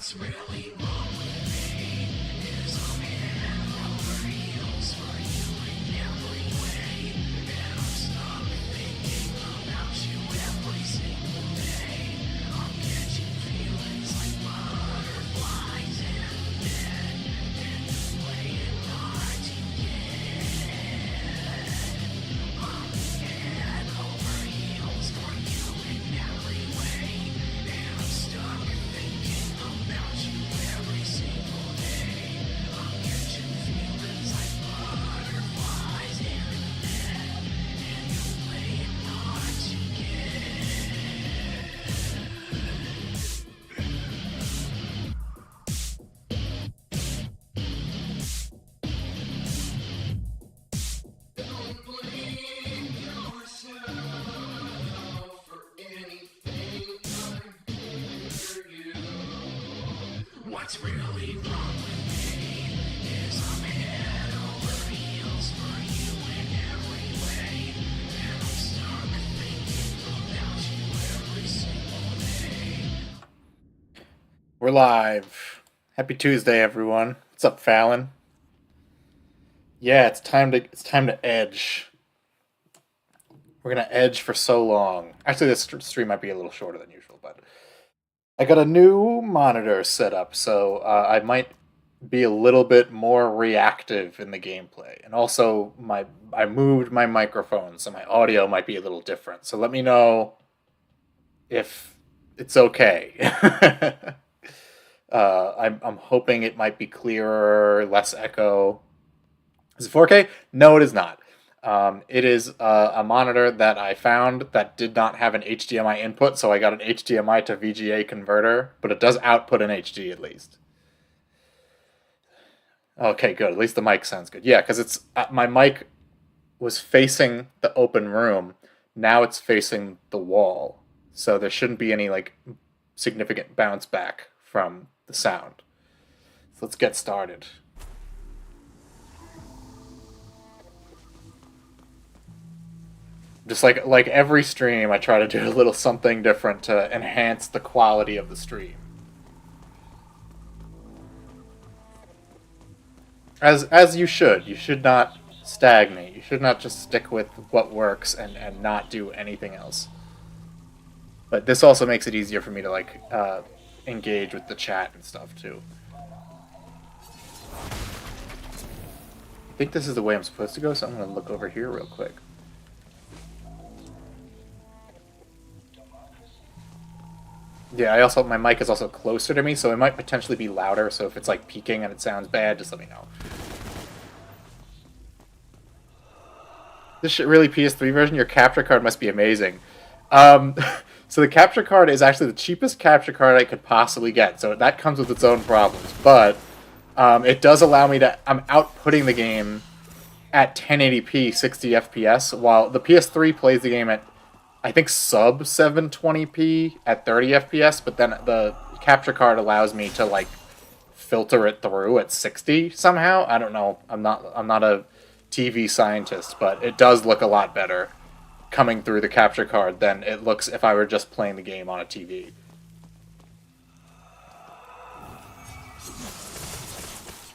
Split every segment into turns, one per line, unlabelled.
What's really wrong with me is I'm head over heels for you in every way, and I'm stuck thinking about you every single day. I'm catching feelings like butterflies in a bed, and you're playing hard to get. I'm head over heels for you in every way, and I'm stuck thinking about you every single day. I'm catching feelings like butterflies in a bed, and you're playing hard to get. Don't blame yourself for anything I hear you. What's really wrong with me is I'm head over heels for you in every way, and I'm stuck thinking about you every single day.
We're live. Happy Tuesday, everyone. What's up, Fallon? Yeah, it's time to edge. We're gonna edge for so long. Actually, this stream might be a little shorter than usual, but I got a new monitor set up, so I might be a little bit more reactive in the gameplay. And also, I moved my microphone, so my audio might be a little different. So let me know if it's okay. I'm hoping it might be clearer, less echo. Is it 4K? No, it is not. It is a monitor that I found that did not have an HDMI input, so I got an HDMI to VGA converter, but it does output in HD at least. Okay, good. At least the mic sounds good. Yeah, because it's my mic was facing the open room. Now it's facing the wall, so there shouldn't be any like significant bounce back from the sound. So let's get started. Just like every stream, I try to do a little something different to enhance the quality of the stream. As you should. You should not stagnate. You should not just stick with what works and not do anything else. But this also makes it easier for me to like engage with the chat and stuff too. I think this is the way I'm supposed to go, so I'm gonna look over here real quick. Yeah, my mic is also closer to me, so it might potentially be louder, so if it's like peaking and it sounds bad, just let me know. This shit really PS3 version? Your capture card must be amazing. So the capture card is actually the cheapest capture card I could possibly get, so that comes with its own problems, but it does allow me to... I'm outputting the game at 1080p 60 FPS, while the PS3 plays the game at I think sub 720p at 30 FPS, but then the capture card allows me to like filter it through at 60 somehow. I don't know. I'm not a TV scientist, but it does look a lot better coming through the capture card than it looks if I were just playing the game on a TV.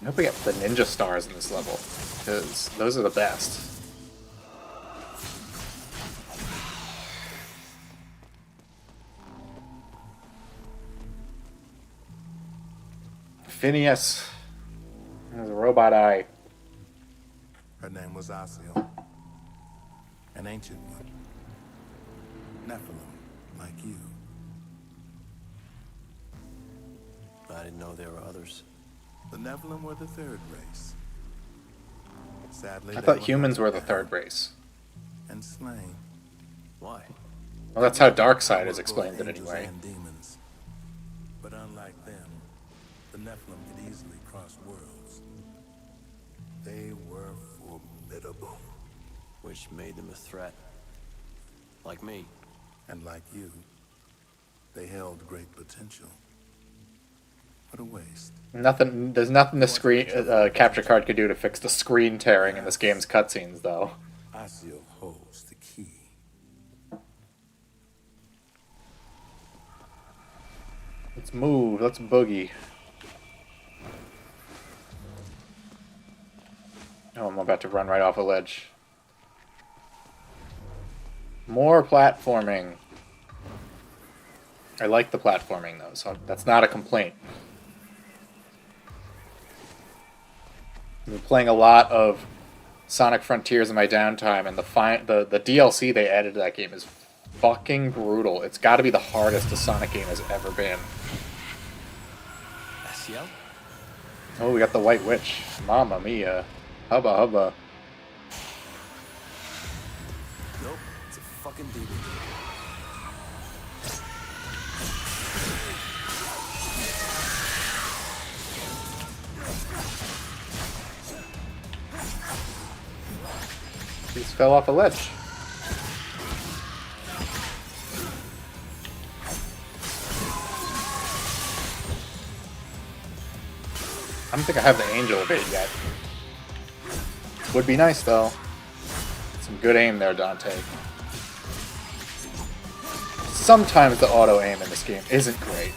I hope we get the ninja stars in this level, because those are the best. Phineas. There's a robot eye.
Her name was Asiel, an ancient one. Nephilim, like you.
I didn't know there were others.
The Nephilim were the third race. Sadly,
I
they
thought
were
humans were
hunted
the
down
third race.
and slain.
Why?
Well, that's how Darkseid
They
has
were
explained
both
it
angels
anyway.
and demons. But unlike them, the Nephilim could easily cross worlds. They were formidable.
Which made them a threat. Like me.
And like you, they held great potential. What a waste.
There's nothing the screen capture card could do to fix the screen tearing in this game's cutscenes, though.
Asiel holds the key.
Let's move. Let's boogie. Oh, I'm about to run right off a ledge. More platforming. I like the platforming, though, so that's not a complaint. I've been playing a lot of Sonic Frontiers in my downtime, and the DLC they added to that game is fucking brutal. It's got to be the hardest a Sonic game has ever been.
SEL?
Oh, we got the White Witch. Mamma mia. Hubba hubba.
Nope, it's a fucking demon.
He just fell off a ledge. I don't think I have the angel bait yet. Would be nice, though. Some good aim there, Dante. Sometimes the auto aim in this game isn't great.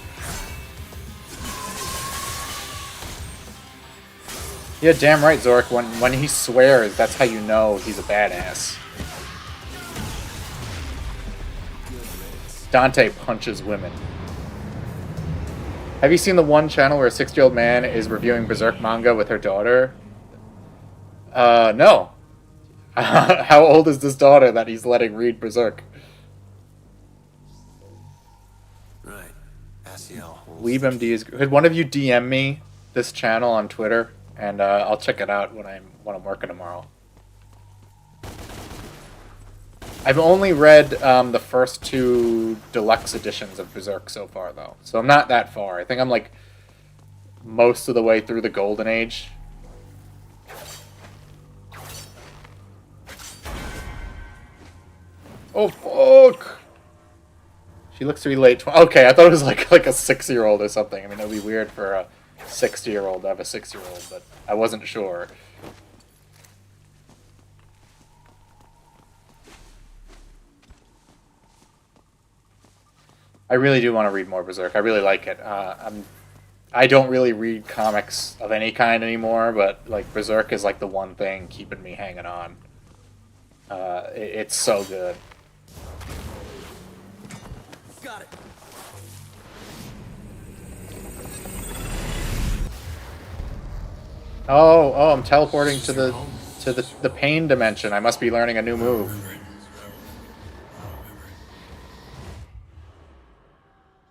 Yeah, damn right, Zork. When he swears, that's how you know he's a badass. Dante punches women. Have you seen the one channel where a 60-year-old man is reviewing Berserk manga with her daughter? No. How old is this daughter that he's letting read Berserk?
Right. SEL.
LeaveMD is. Could one of you DM me this channel on Twitter, and I'll check it out when I'm working tomorrow. I've only read the first 2 deluxe editions of Berserk so far, though, so I'm not that far. I think I'm like most of the way through the Golden Age. Oh fuck! She looks to be late. Okay, I thought it was like a 6-year-old or something. I mean, it would be weird for a 60-year-old to have a 6-year-old, but I wasn't sure. I really do want to read more Berserk. I really like it. I don't really read comics of any kind anymore, but like Berserk is like the one thing keeping me hanging on. It's so good.
Got it.
Oh, I'm teleporting to the pain dimension. I must be learning a new move.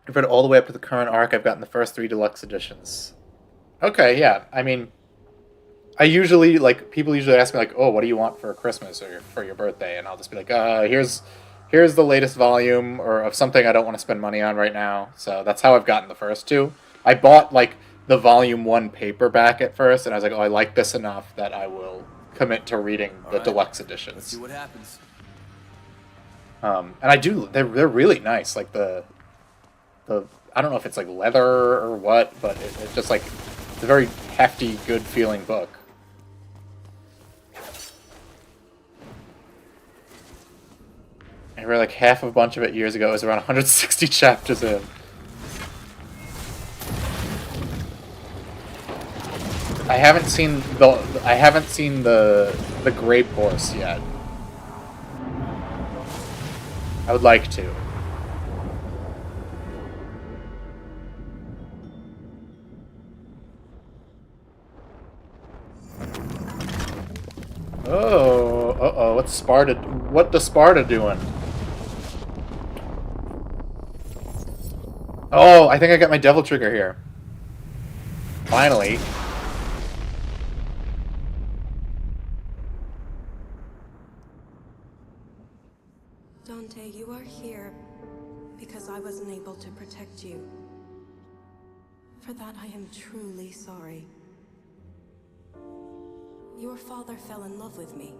I've read all the way up to the current arc. I've gotten the first 3 deluxe editions. Okay, yeah. I mean, I usually, like, people usually ask me, like, oh, what do you want for Christmas or for your birthday? And I'll just be like, here's the latest volume or of something I don't want to spend money on right now. So that's how I've gotten the first 2. I bought, like, the volume 1 paperback at first, and I was like, oh, I like this enough that I will commit to reading the deluxe editions.
Let's see what happens.
And I do, they're really nice. Like, I don't know if it's like leather or what, but it's just like, it's a very hefty, good feeling book. I read like half a bunch of it years ago. It was around 160 chapters in. I haven't seen the Grape Horse yet. I would like to. Oh, uh-oh, what does Sparta doing? Oh, I think I got my devil trigger here. Finally.
Dante, you are here because I wasn't able to protect you. For that, I am truly sorry. Your father fell in love with me.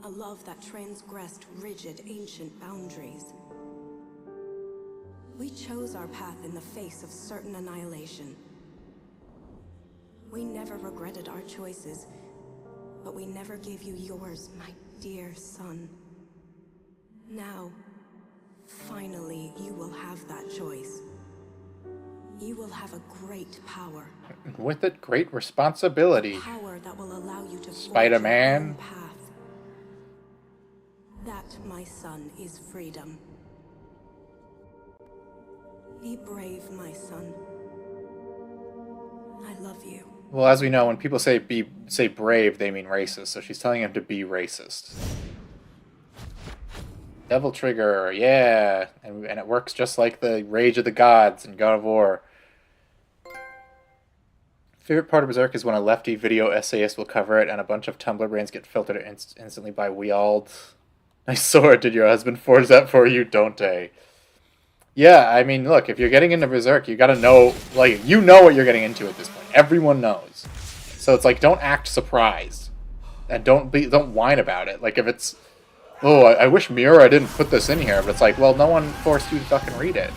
A love that transgressed rigid, ancient boundaries. We chose our path in the face of certain annihilation. We never regretted our choices, but we never gave you yours, my dear son. Now, finally, you will have that choice. You will have a great power.
With it, great responsibility.
Power that will allow you to forge
Spider-Man.
your own path. That, my son, is freedom. Be brave, my son. I love you.
Well, as we know, when people say brave, they mean racist. So she's telling him to be racist. Devil Trigger, yeah, and it works just like the Rage of the Gods in God of War. Favorite part of Berserk is when a lefty video essayist will cover it and a bunch of Tumblr brains get filtered instantly by Weald. Nice sword, did your husband forge that for you, don't they? Yeah, I mean, look, if you're getting into Berserk, you gotta know, like, you know what you're getting into at this point. Everyone knows. So it's like, don't act surprised. And don't whine about it. Like, if it's, oh, I wish Miura didn't put this in here, but it's like, well, no one forced you to fucking read it.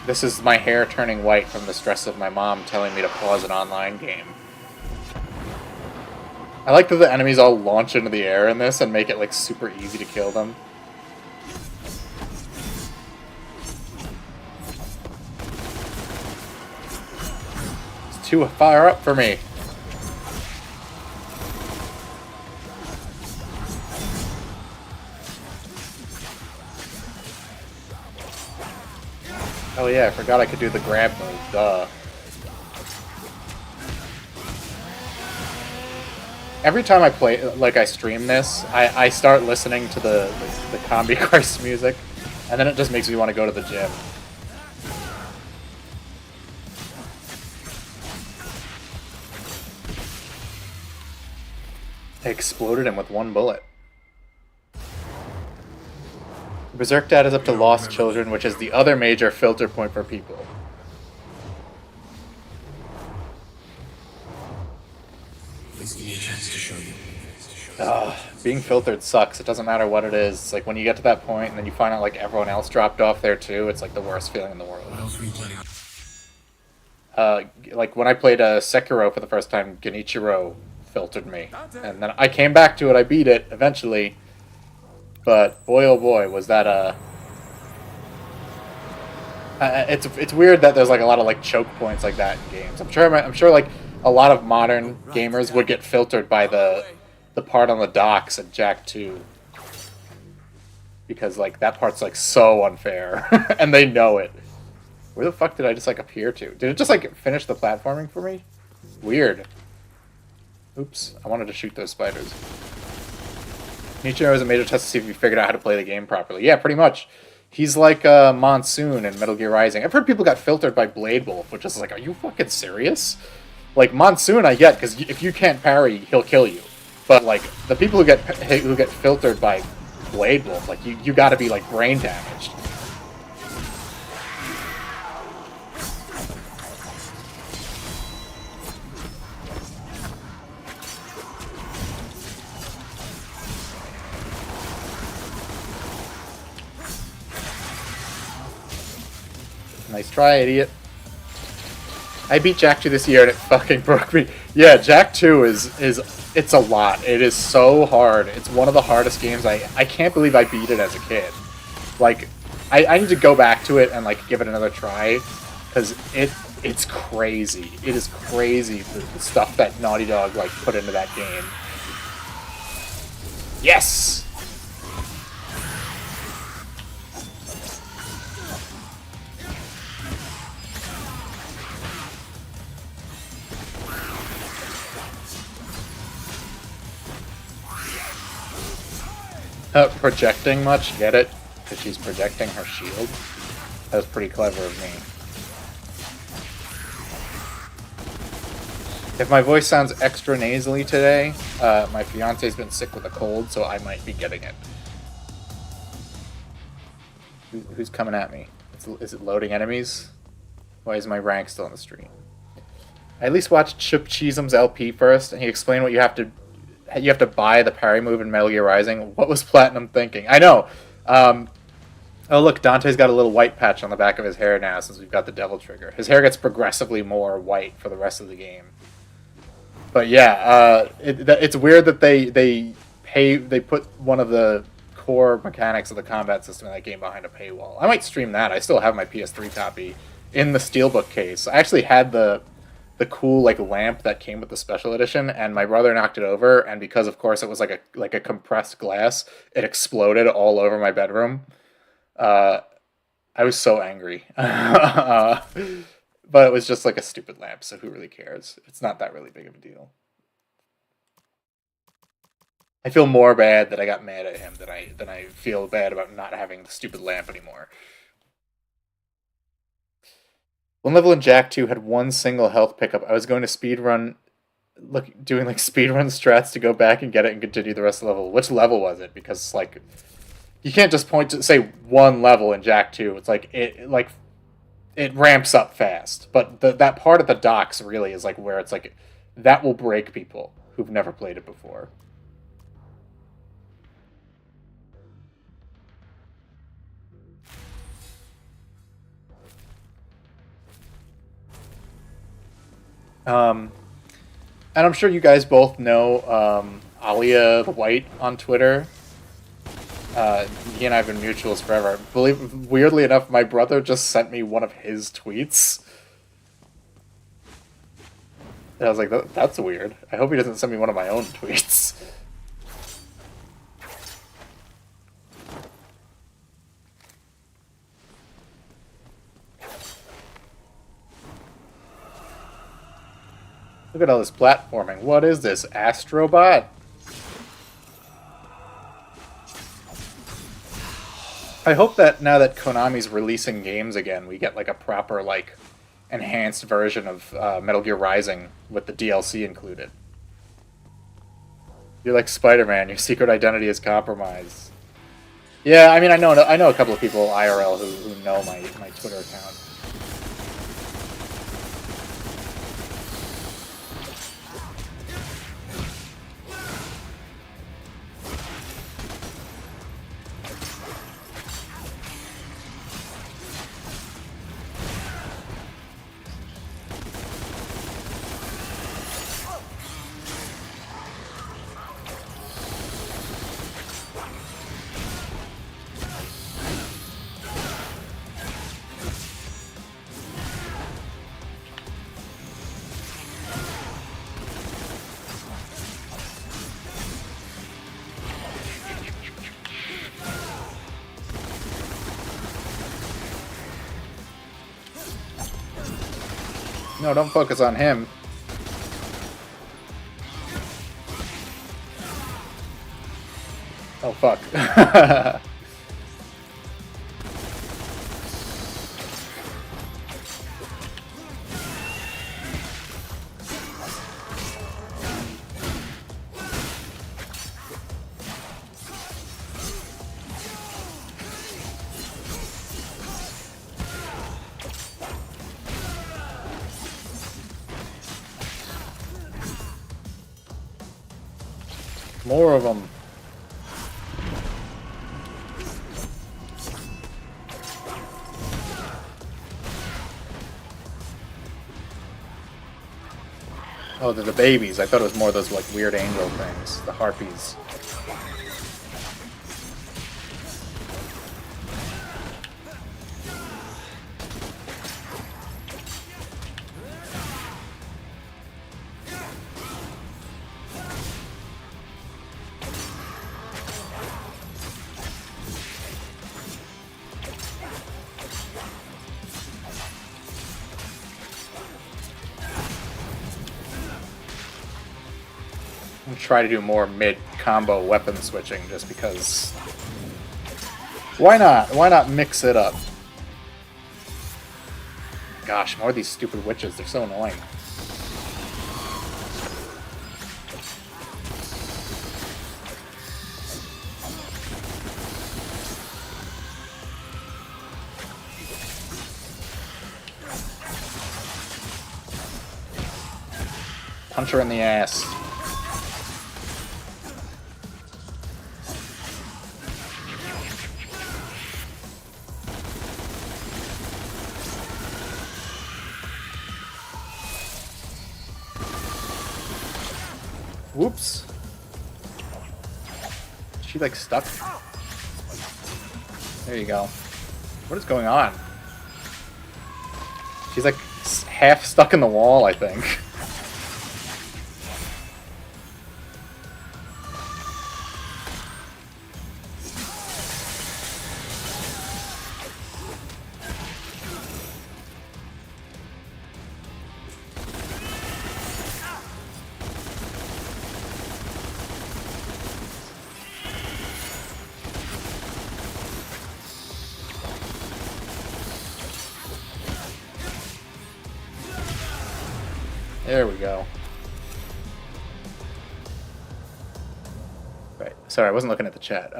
This is my hair turning white from the stress of my mom telling me to pause an online game. I like that the enemies all launch into the air in this and make it, like, super easy to kill them. It's too far up for me. Oh yeah, I forgot I could do the grab move, duh. Every time I play, like I stream this, I start listening to the Combi Christ music, and then it just makes me want to go to the gym. I exploded him with one bullet. Berserk Dad is up to Lost Children, which is the other major filter point for people.
Please give me a chance to show you.
Being filtered sucks. It doesn't matter what it is. It's like when you get to that point and then you find out like everyone else dropped off there too, it's like the worst feeling in the world.
What else were you planning on?
Like when I played Sekiro for the first time, Genichiro filtered me. And then I came back to it, I beat it eventually. But boy oh boy, was that it's weird that there's like a lot of like choke points like that in games. I'm sure like a lot of modern gamers would get filtered by the part on the docks at Jak 2. Because like that part's like so unfair and they know it. Where the fuck did I just like appear to? Did it just like finish the platforming for me? Weird. Oops, I wanted to shoot those spiders. Nichiro is a major test to see if you figured out how to play the game properly. Yeah, pretty much. He's like Monsoon in Metal Gear Rising. I've heard people got filtered by Blade Wolf, which is like, are you fucking serious? Like, Monsoon I get, because if you can't parry, he'll kill you. But, like, the people who get filtered by Blade Wolf, like, you gotta be, like, brain damaged. Nice try, idiot. I beat Jak 2 this year and it fucking broke me. Yeah, Jak 2 it's a lot. It is so hard. It's one of the hardest games. I can't believe I beat it as a kid. Like, I need to go back to it and like give it another try. Because it's crazy. It is crazy the stuff that Naughty Dog like put into that game. Yes! Projecting much? Get it? Because she's projecting her shield? That was pretty clever of me. If my voice sounds extra nasally today, my fiance's been sick with a cold, so I might be getting it. Who's coming at me? Is it loading enemies? Why is my rank still on the stream? I at least watched Chip Cheesum's LP first, and he explained what you have to buy the parry move in Metal Gear Rising. What was Platinum thinking? I know. Oh look, Dante's got a little white patch on the back of his hair now since we've got the Devil Trigger. His hair gets progressively more white for the rest of the game. But yeah, it's weird that they they put one of the core mechanics of the combat system in that game behind a paywall. I might stream that. I still have my PS3 copy in the Steelbook case. I actually had the cool like lamp that came with the special edition, and my brother knocked it over, and because of course it was like a compressed glass, it exploded all over my bedroom. I was so angry. But it was just like a stupid lamp, so who really cares? It's not that really big of a deal. I feel more bad that I got mad at him than I feel bad about not having the stupid lamp anymore. One level in Jak 2 had one single health pickup. I was going to speedrun, doing like speedrun strats to go back and get it and continue the rest of the level. Which level was it? Because like, you can't just point to say one level in Jak 2. It's like it ramps up fast. But that part of the docks really is like where it's like that will break people who've never played it before. And I'm sure you guys both know Alia the White on Twitter. He and I have been mutuals forever. Weirdly enough, my brother just sent me one of his tweets. And I was like, that's weird. I hope he doesn't send me one of my own tweets. Look at all this platforming. What is this, Astrobot? I hope that now that Konami's releasing games again, we get like a proper, like, enhanced version of Metal Gear Rising with the DLC included. You're like Spider-Man. Your secret identity is compromised. Yeah, I mean, I know a couple of people IRL who know my Twitter account. No, don't focus on him. Oh, fuck. More of them. Oh, they're the babies. I thought it was more of those like weird angel things, the harpies. Try to do more mid-combo weapon switching just because... Why not? Why not mix it up? Gosh, more of these stupid witches. They're so annoying. Punch her in the ass. Whoops. she like stuck? There you go. What is going on? She's like half stuck in the wall, I think. There we go. Right. Sorry, I wasn't looking at the chat.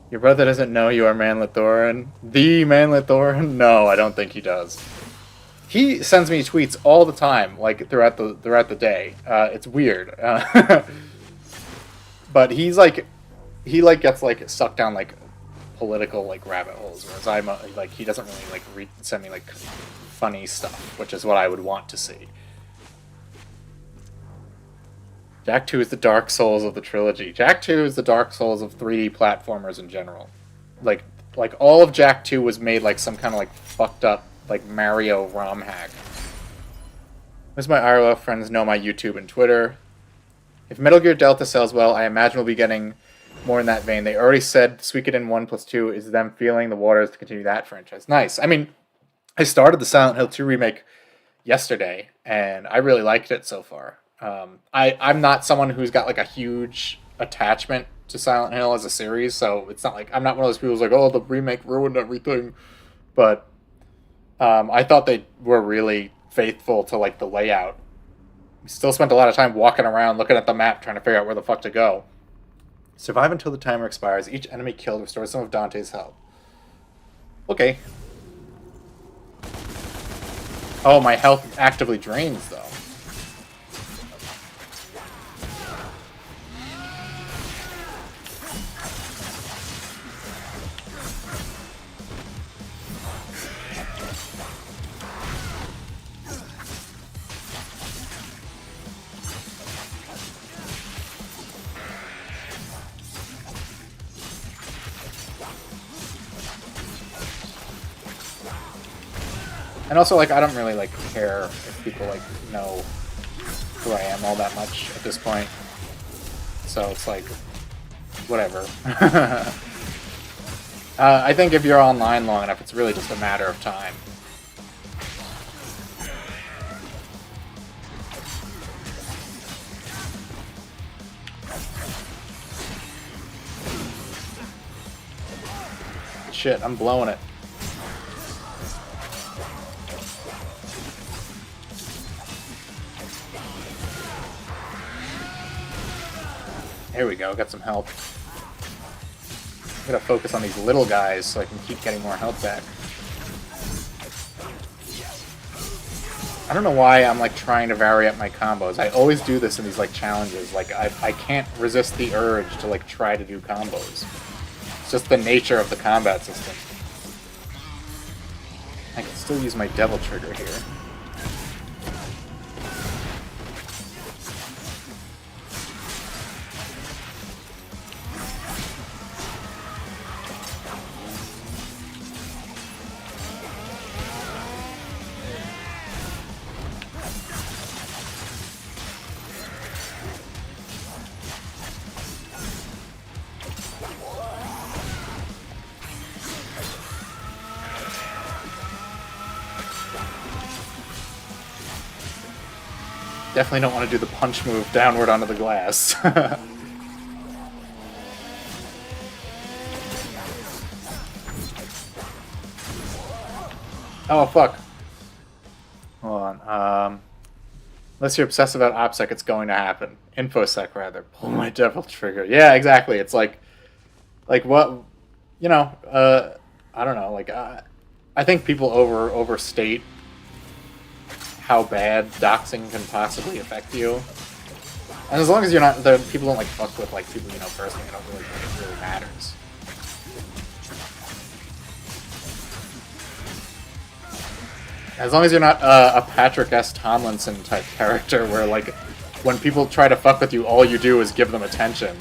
Your brother doesn't know you are Manlet Thorin. The Manlet Thorin? No, I don't think he does. He sends me tweets all the time, like throughout the day. It's weird. But he gets like sucked down like political like rabbit holes, whereas I'm like he doesn't really like send me like funny stuff, which is what I would want to see. Jak 2 is the Dark Souls of the trilogy. Jak 2 is the Dark Souls of 3D platformers in general. Like all of Jak 2 was made like some kind of like fucked up like Mario ROM hack. Most of my IRL friends know my YouTube and Twitter. If Metal Gear Delta sells well, I imagine we'll be getting more in that vein. They already said Suikoden 1+2 is them feeling the waters to continue that franchise. Nice. I mean, I started the Silent Hill 2 remake yesterday, and I really liked it so far. I'm not someone who's got like a huge attachment to Silent Hill as a series, so it's not like I'm not one of those people who's like, oh, the remake ruined everything. But I thought they were really faithful to like the layout. We still spent a lot of time walking around, looking at the map, trying to figure out where the fuck to go. Survive until the timer expires. Each enemy killed restores some of Dante's health. Okay. Oh, my health actively drains though. And also, like, I don't really, like, care if people, like, know who I am all that much at this point. So it's like, whatever. I think if you're online long enough, it's really just a matter of time. Shit, I'm blowing it. There we go, got some help. I gotta focus on these little guys so I can keep getting more health back. I don't know why I'm like trying to vary up my combos. I always do this in these like challenges. Like I can't resist the urge to like try to do combos. It's just the nature of the combat system. I can still use my devil trigger here. Definitely don't want to do the punch move downward onto the glass. Oh, fuck. Hold on. Unless you're obsessed about OPSEC, it's going to happen. InfoSec, rather. Pull my devil trigger. Yeah, exactly. It's like what, you know, I don't know. Like, I think people overstate how bad doxing can possibly affect you. And as long as you're not, people don't like fuck with like people you know personally, I don't really think it really matters. As long as you're not a Patrick S. Tomlinson type character where like when people try to fuck with you, all you do is give them attention.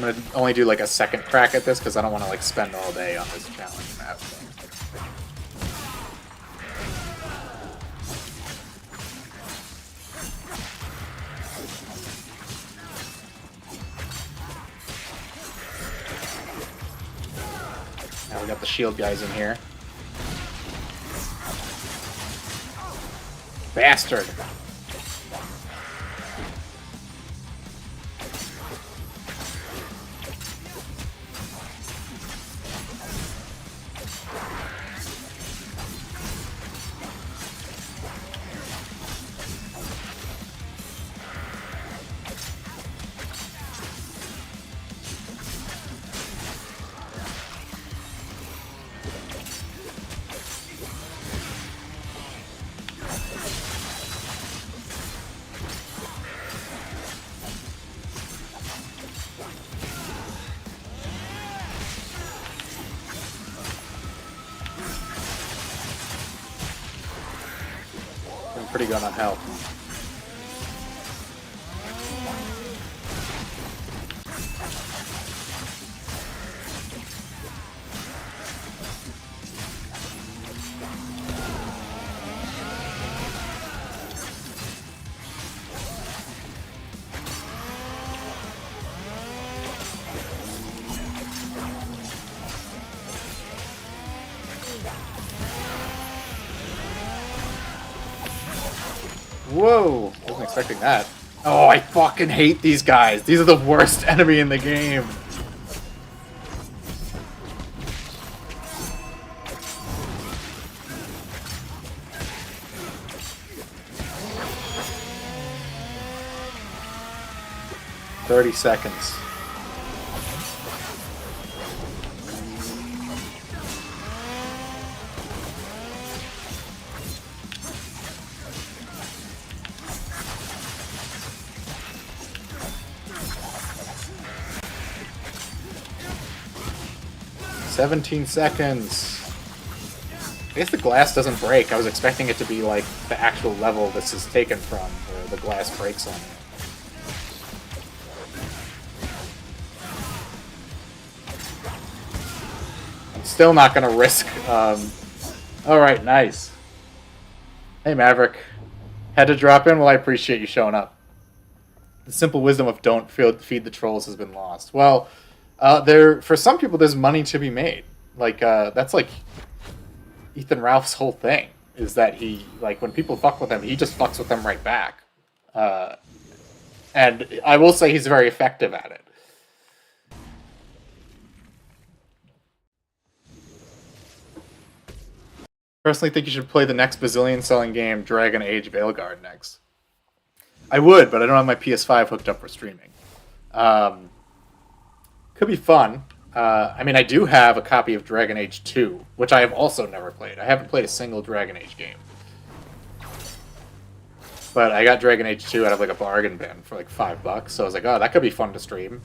I'm gonna only do like a second crack at this because I don't want to like spend all day on this challenge map. Now we got the shield guys in here. Bastard! I'm pretty good on health. Whoa! Wasn't expecting that. Oh, I fucking hate these guys. These are the worst enemy in the game. "30 seconds. "17 seconds. I guess the glass doesn't break. I was expecting it to be like the actual level this is taken from, where the glass breaks on you. I'm still not gonna risk. Alright, nice. Hey Maverick. Had to drop in? Well, I appreciate you showing up. The simple wisdom of don't feed the trolls has been lost. Well, for some people, there's money to be made. Like, that's like Ethan Ralph's whole thing, is that he, like, when people fuck with him, he just fucks with them right back. And I will say he's very effective at it. Personally think you should play the next bazillion-selling game, Dragon Age Veilguard, next. I would, but I don't have my PS5 hooked up for streaming. Could be fun. I mean, I do have a copy of Dragon Age 2, which I have also never played. I haven't played a single Dragon Age game. But I got Dragon Age 2 out of like a bargain bin for like $5, so I was like, oh, that could be fun to stream.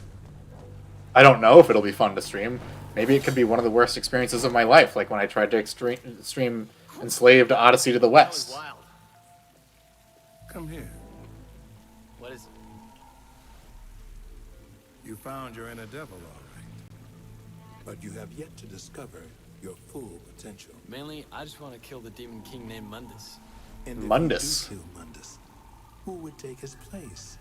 I don't know if it'll be fun to stream. Maybe it could be one of the worst experiences of my life, like when I tried to stream Enslaved Odyssey to the West.
Wild.
Come here.
What is it?
You found your inner devil, all right. But you have yet to discover your full potential.
Mainly, I just want to kill the demon king named Mundus.
And if
Mundus.
you do kill Mundus, who would take his place?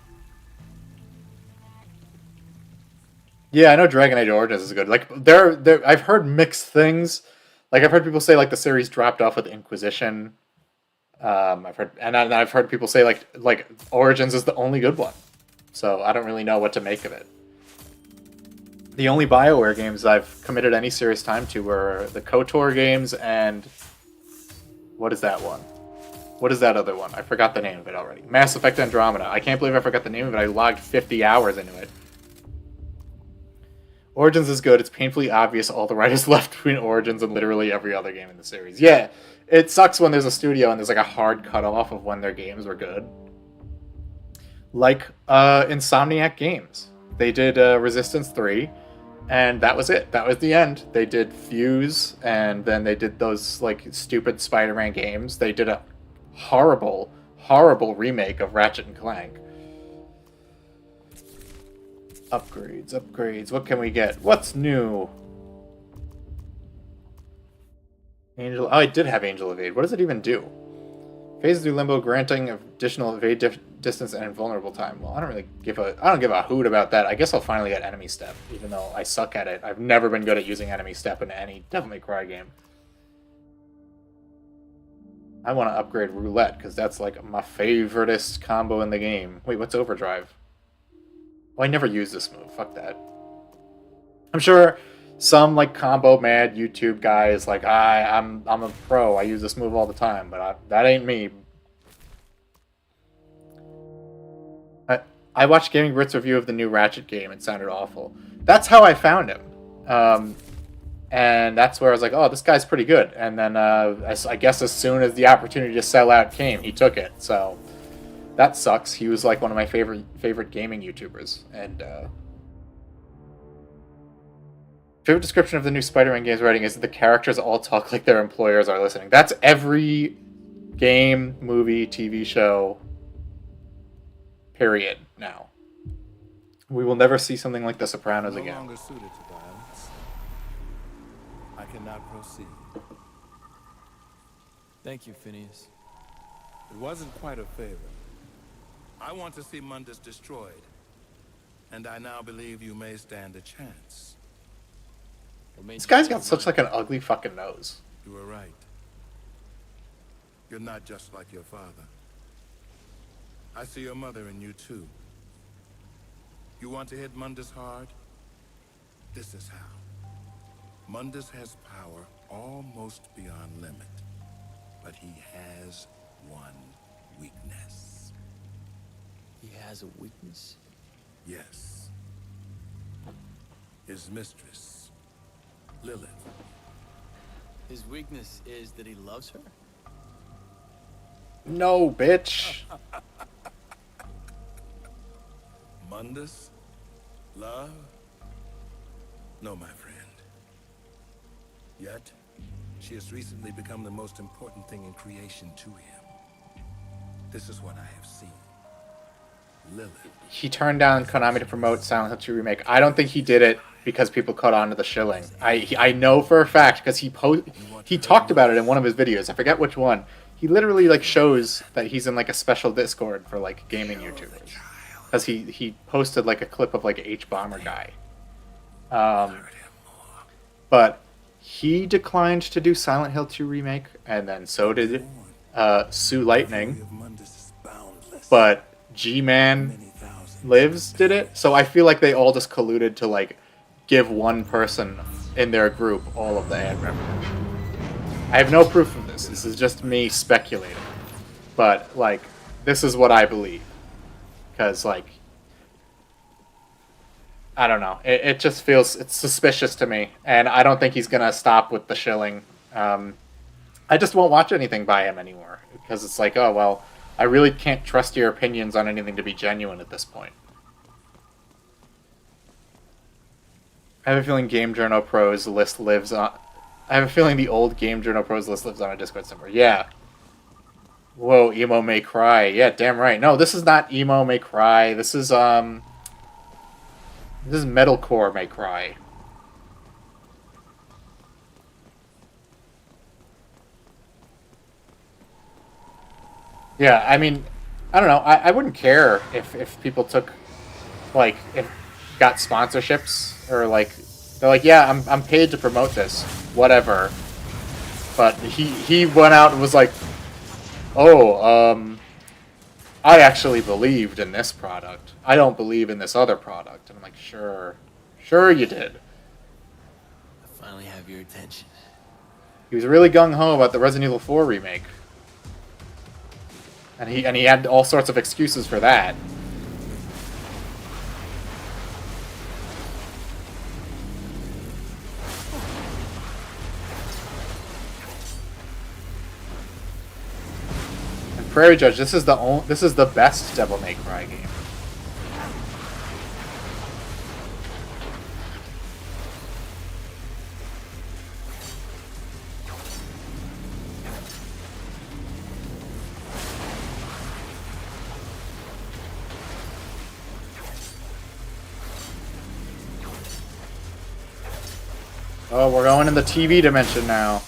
Yeah, I know Dragon Age Origins is good. Like, I've heard mixed things. Like, I've heard people say like the series dropped off with Inquisition. I've heard people say like Origins is the only good one. So I don't really know what to make of it. The only BioWare games I've committed any serious time to were the KOTOR games and what is that one? What is that other one? I forgot the name of it already. Mass Effect Andromeda. I can't believe I forgot the name of it. I logged 50 hours into it. Origins is good. It's painfully obvious all the right is left between Origins and literally every other game in the series. Yeah, it sucks when there's a studio and there's like a hard cutoff of when their games were good. Like Insomniac Games. They did Resistance 3, and that was it. That was the end. They did Fuse, and then they did those like stupid Spider-Man games. They did a horrible, horrible remake of Ratchet and Clank. Upgrades, upgrades. What can we get? What's new? Angel. Oh, I did have Angel Evade. What does it even do? Phases through limbo, granting additional evade distance and invulnerable time. Well, I don't give a hoot about that. I guess I'll finally get enemy step, even though I suck at it. I've never been good at using enemy step in any Devil May Cry game. I want to upgrade roulette because that's like my favoriteest combo in the game. Wait, what's overdrive? Oh, I never use this move. Fuck that. I'm sure some like combo mad YouTube guys like I'm a pro. I use this move all the time, but that ain't me. I watched Gaming Brit's review of the new Ratchet game. It sounded awful. That's how I found him, and that's where I was like, oh, this guy's pretty good. And then I guess as soon as the opportunity to sell out came, he took it. So that sucks. He was like one of my favorite gaming YouTubers, and. Favorite description of the new Spider-Man game's writing is that the characters all talk like their employers are listening. That's every game, movie, TV show, period, now. We will never see something like The Sopranos again.
No longer suited to violence. I cannot proceed.
Thank you, Phineas.
It wasn't quite a favor. I want to see Mundus destroyed, and I now believe you may stand a chance.
This guy's got such like an ugly fucking nose.
You were right. You're not just like your father. I see your mother in you too. You want to hit Mundus hard? This is how. Mundus has power almost beyond limit, but he has one weakness.
He has a weakness?
Yes. His mistress. Lilith.
His weakness is that he loves her?
No, bitch.
Mundus? Love? No, my friend. Yet, she has recently become the most important thing in creation to him. This is what I have seen. Lilith.
He turned down Konami to promote Silent Hill 2 Remake. I don't think he did it because people caught on to the shilling. I know for a fact because he talked about it in one of his videos. I forget which one. He literally like shows that he's in like a special Discord for like gaming YouTubers because he posted like a clip of like a H-Bomber guy. But he declined to do Silent Hill 2 Remake, and then so did Sue Lightning. But G-Man Lives did it, so I feel like they all just colluded to like give one person in their group all of the ad revenue. I have no proof of this. This is just me speculating. But like, this is what I believe. Because like, I don't know. It just feels, it's suspicious to me. And I don't think he's going to stop with the shilling. I just won't watch anything by him anymore. Because it's like, oh, well, I really can't trust your opinions on anything to be genuine at this point. I have a feeling Game Journal Pros list lives on... I have a feeling the old Game Journal Pros list lives on a Discord somewhere. Yeah. Whoa, Emo May Cry. Yeah, damn right. No, this is not Emo May Cry. This is Metalcore May Cry. Yeah, I mean, I don't know. I wouldn't care if people took, like, if got sponsorships or like they're like, yeah, I'm paid to promote this, whatever. But he went out and was like, oh, I actually believed in this product. I don't believe in this other product. And I'm like, sure you did.
I finally have your attention.
He was really gung-ho about the Resident Evil 4 remake. And he had all sorts of excuses for that. And Prairie Judge, this is the best Devil May Cry game. Oh, we're going in the TV dimension now.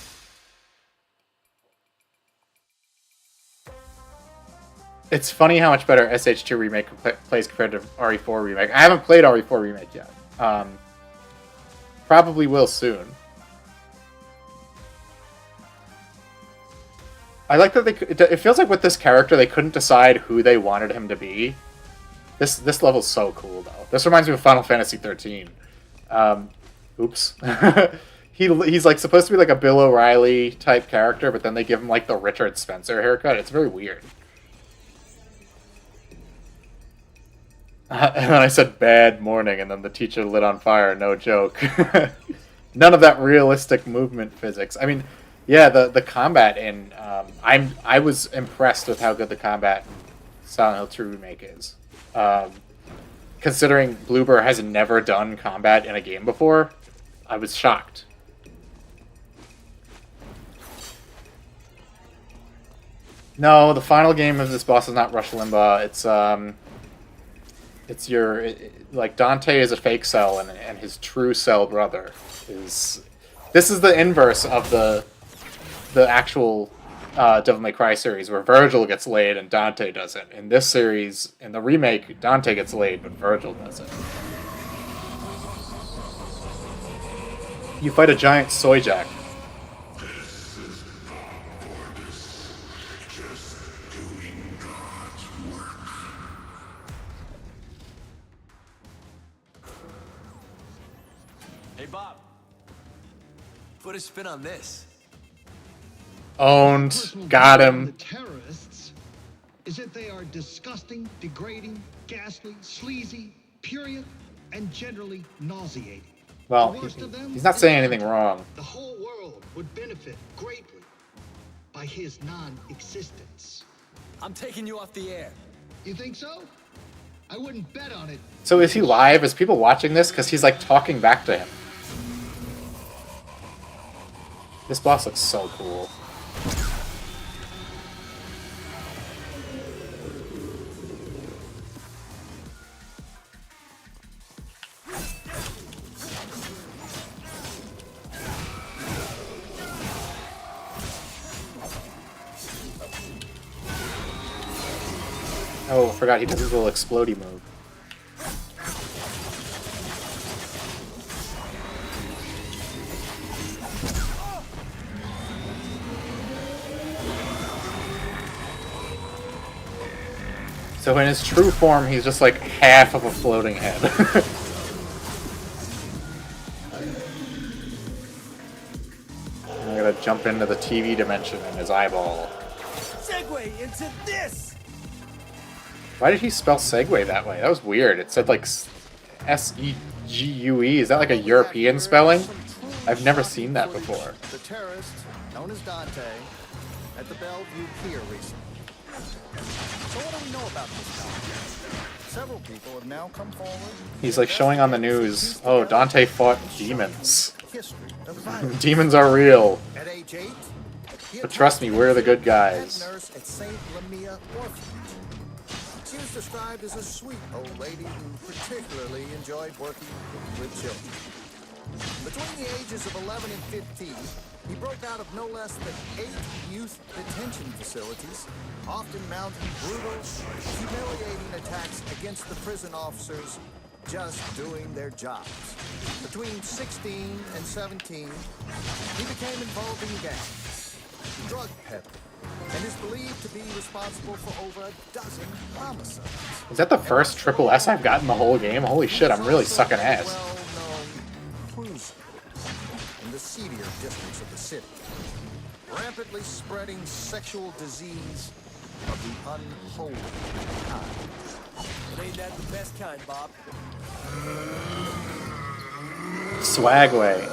It's funny how much better SH2 Remake plays compared to RE4 Remake. I haven't played RE4 Remake yet. Probably will soon. I like that it feels like with this character they couldn't decide who they wanted him to be. This level's so cool though. This reminds me of Final Fantasy 13. Oops. He's like supposed to be like a Bill O'Reilly type character, but then they give him like the Richard Spencer haircut. It's very weird. And then I said bad morning, and then the teacher lit on fire. No joke. None of that realistic movement physics. I mean, yeah, the combat in I was impressed with how good the combat in Silent Hill 2 Remake is. Considering Bloober has never done combat in a game before, I was shocked. No, the final game of this boss is not Rush Limbaugh. It's your like Dante is a fake Cell and his true Cell brother is. This is the inverse of the actual Devil May Cry series where Virgil gets laid and Dante doesn't. In this series, in the remake, Dante gets laid but Virgil doesn't. You fight a giant soy jack.
Bob, put a spin on this.
Owned. Got him.
The terrorists is that they are disgusting, degrading, ghastly, sleazy, purient, and generally nauseating.
Well,
The worst of them
he's not
is
saying
that
anything wrong.
The whole world would benefit greatly by his non-existence.
I'm taking you off the air.
You think so? I wouldn't bet on it.
So is he live? Is people watching this? Because he's like talking back to him. This boss looks so cool. Oh, I forgot he does his little explodey move. So in his true form, he's just like half of a floating head. I'm gonna jump into the TV dimension in his eyeball.
Segue into this.
Why did he spell segue that way? That was weird. It said like S-E-G-U-E. Is that like a European spelling? I've never seen that before.
The terrorist, known as Dante, at the Bellevue Pier recently. So what do we know about this guy? Several people have now come forward.
He's like showing on the news, oh, Dante fought demons.
History of violence.
Demons are real.
At age 8, he
But trust me, we're the good guys.
head nurse at St. Lamia Orphanage. She was described as a sweet old lady who particularly enjoyed working with children. Between the ages of 11 and 15, he broke out of no less than 8 youth detention facilities, often mounting brutal, humiliating attacks against the prison officers just doing their jobs. Between 16 and 17, he became involved in gangs, drug peddling, and is believed to be responsible for over a dozen homicides.
Is that the first triple S I've gotten the whole game? Holy shit, I'm really sucking ass.
Well-known cruiser in the seedier districts of the city, rampantly spreading sexual disease of the unholy kind.
But ain't that the best kind, Bob?
Swagway.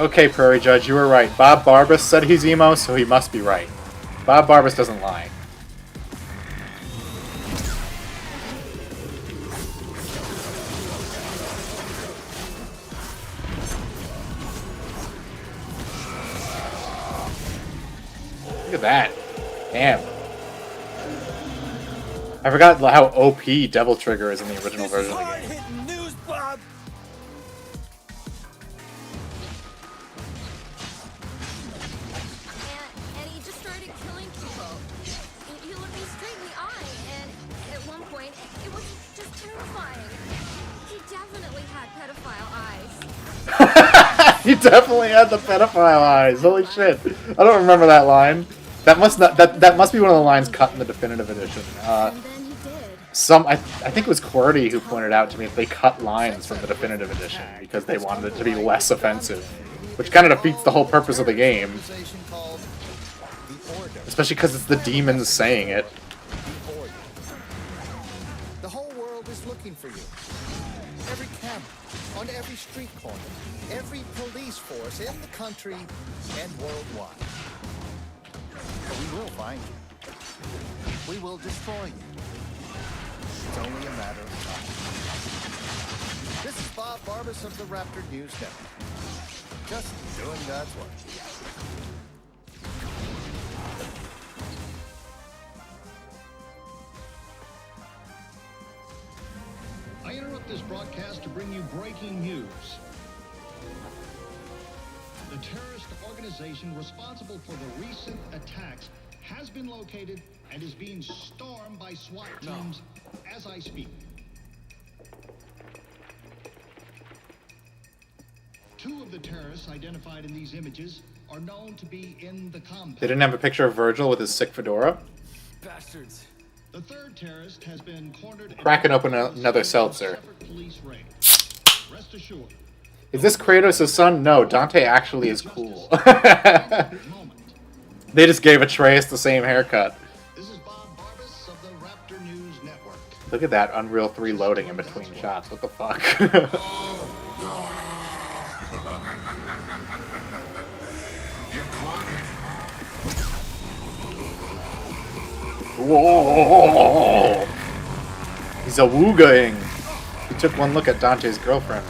Okay, Prairie Judge, you were right. Bob Barbas said he's emo, so he must be right. Bob Barbas doesn't lie. Look at that. Damn. I forgot how OP Devil Trigger is in the original version of the game.
Hard-hitting news, Bob.
And he just started killing people. He looked me straight in the eye, and at one point, it was just terrifying. He definitely had pedophile eyes.
He definitely had the pedophile eyes. Holy shit! I don't remember that line. That must not. That must be one of the lines cut in the definitive edition.
And then he did.
I think it was QWERTY who pointed out to me that they cut lines from the definitive edition because they wanted it to be less offensive, which kind of defeats the whole purpose of the game.
Organization called the Order.
Especially because it's the demons saying it.
The Order. The whole world is looking for you. Every camera, on every street corner, every police force in the country and worldwide. But we will find you. We will destroy you. It's only a matter of time. This is Bob Barbas of the Raptor News Network. Just doing God's work.
I interrupt this broadcast to bring you breaking news. The terrorist organization responsible for the recent attacks has been located and is being stormed by SWAT teams as I speak. Two of the terrorists identified in these images are known to be in the combat.
They didn't have a picture of Virgil with his sick fedora.
Bastards.
The third terrorist has been cornered.
Cracking open another seltzer.
Police raid. Rest assured.
Is this Kratos' son? No, Dante actually is cool. They just gave Atreus the same haircut.
This is Bob Barbas of the Raptor News Network.
Look at that Unreal 3 loading in between shots. What the fuck? Whoa! He's a woogaing. He took one look at Dante's girlfriend.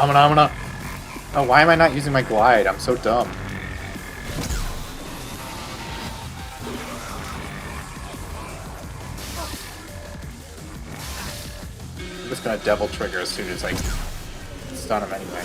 Hamana. Oh, why am I not using my glide? I'm so dumb. I'm just gonna devil trigger as soon as I stun him anyway.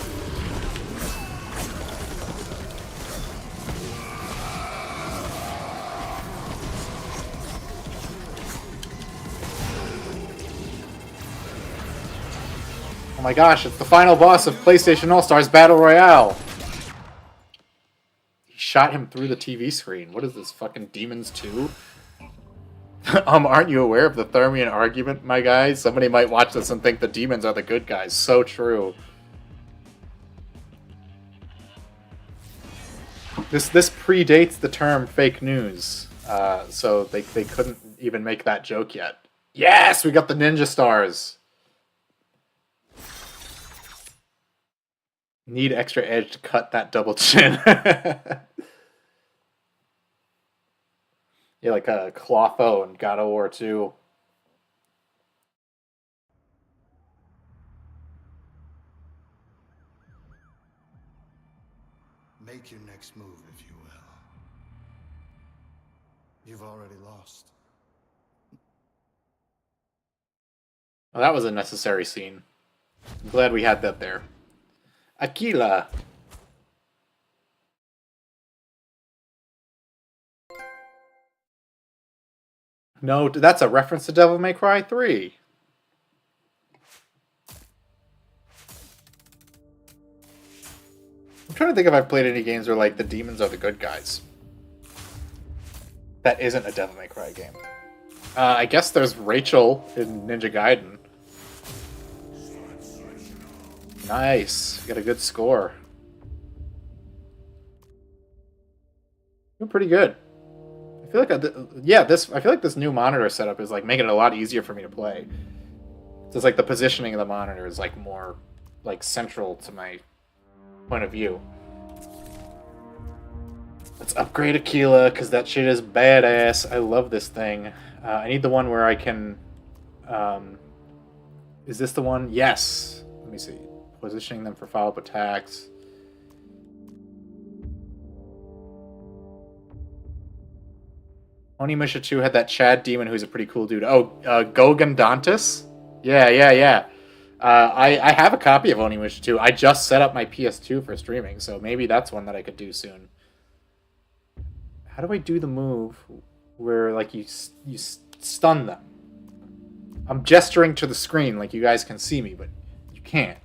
Oh my gosh, it's the final boss of PlayStation All-Stars Battle Royale! He shot him through the TV screen. What is this, fucking Demons 2? Aren't you aware of the Thermian argument, my guys? Somebody might watch this and think the demons are the good guys. So true. This predates the term fake news. So they couldn't even make that joke yet. Yes! We got the ninja stars! Need extra edge to cut that double chin. Yeah, like a Clotho in God of War 2.
Make your next move, if you will. You've already lost.
Well, that was a necessary scene. I'm glad we had that there. Aquila. No, that's a reference to Devil May Cry 3. I'm trying to think if I've played any games where, like, the demons are the good guys. That isn't a Devil May Cry game. I guess there's Rachel in Ninja Gaiden. Nice. Got a good score. Doing pretty good. I feel like I feel like this new monitor setup is like making it a lot easier for me to play. So it's like the positioning of the monitor is like more like central to my point of view. Let's upgrade Aquila, because that shit is badass. I love this thing. I need the one where I can... is this the one? Yes. Let me see. Positioning them for follow-up attacks. Onimusha 2 had that Chad demon who's a pretty cool dude. Oh, Gogandontis? Yeah. I have a copy of Onimusha 2. I just set up my PS2 for streaming, so maybe that's one that I could do soon. How do I do the move where, like, you stun them? I'm gesturing to the screen like you guys can see me, but you can't.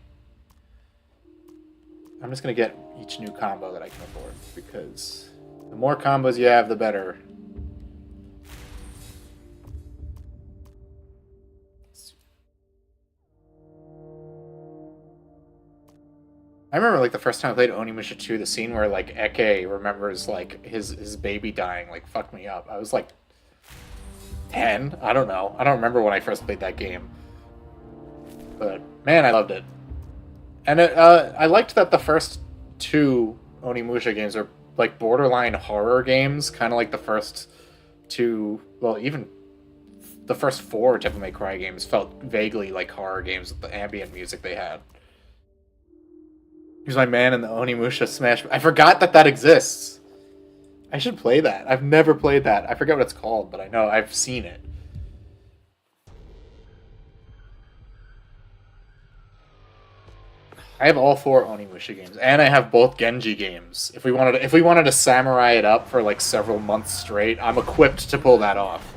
I'm just going to get each new combo that I can afford, because the more combos you have, the better. I remember, like, the first time I played Onimusha 2, the scene where, like, Eke remembers, like, his baby dying, like, fucked me up. I was, like, 10? I don't know. I don't remember when I first played that game. But, man, I loved it. And I liked that the first 2 Onimusha games are, like, borderline horror games. Kind of like the first 2... Well, even the first 4 Devil May Cry games felt vaguely like horror games with the ambient music they had. Here's my man in the Onimusha Smash. I forgot that exists. I should play that. I've never played that. I forget what it's called, but I know I've seen it. I have all 4 Onimusha games, and I have both Genji games. If we wanted to samurai it up for like several months straight, I'm equipped to pull that off.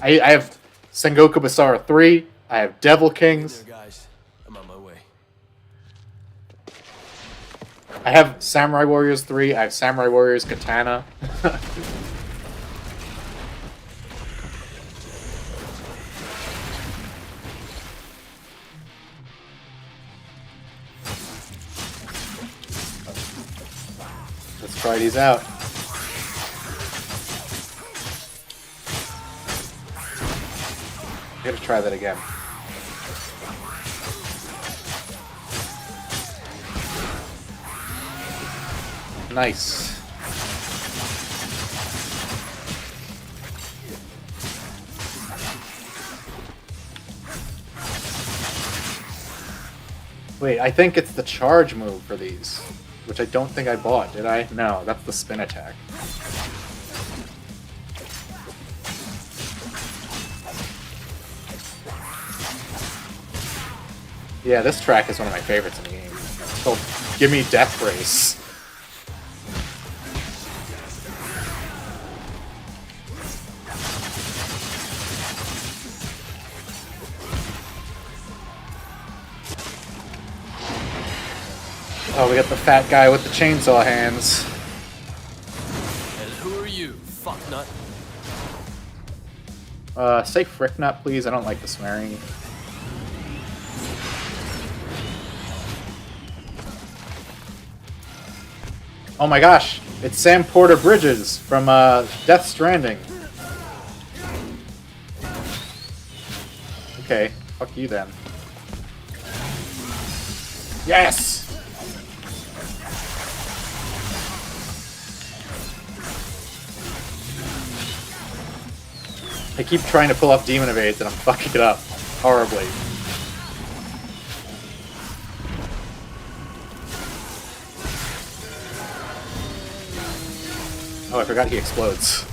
I have Sengoku Basara 3. I have Devil Kings.
Guys, I'm on my way.
I have Samurai Warriors 3. I have Samurai Warriors Katana. Let's try these out. I gotta try that again. Nice. Wait, I think it's the charge move for these, which I don't think I bought, did I? No, that's the spin attack. Yeah, this track is one of my favorites in the game. It's called Gimme Death Race. Oh, we got the fat guy with the chainsaw hands.
And who are you, fucknut?
Say fricknut, please. I don't like the swearing. Oh my gosh, it's Sam Porter Bridges from Death Stranding. Okay, fuck you then. Yes! I keep trying to pull off Demon Evades and I'm fucking it up horribly. Oh, I forgot he explodes.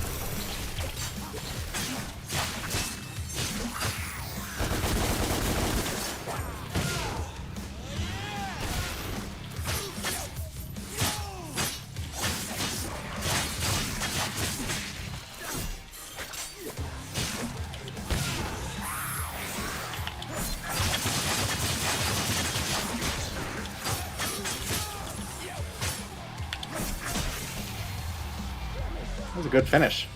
That was a good finish.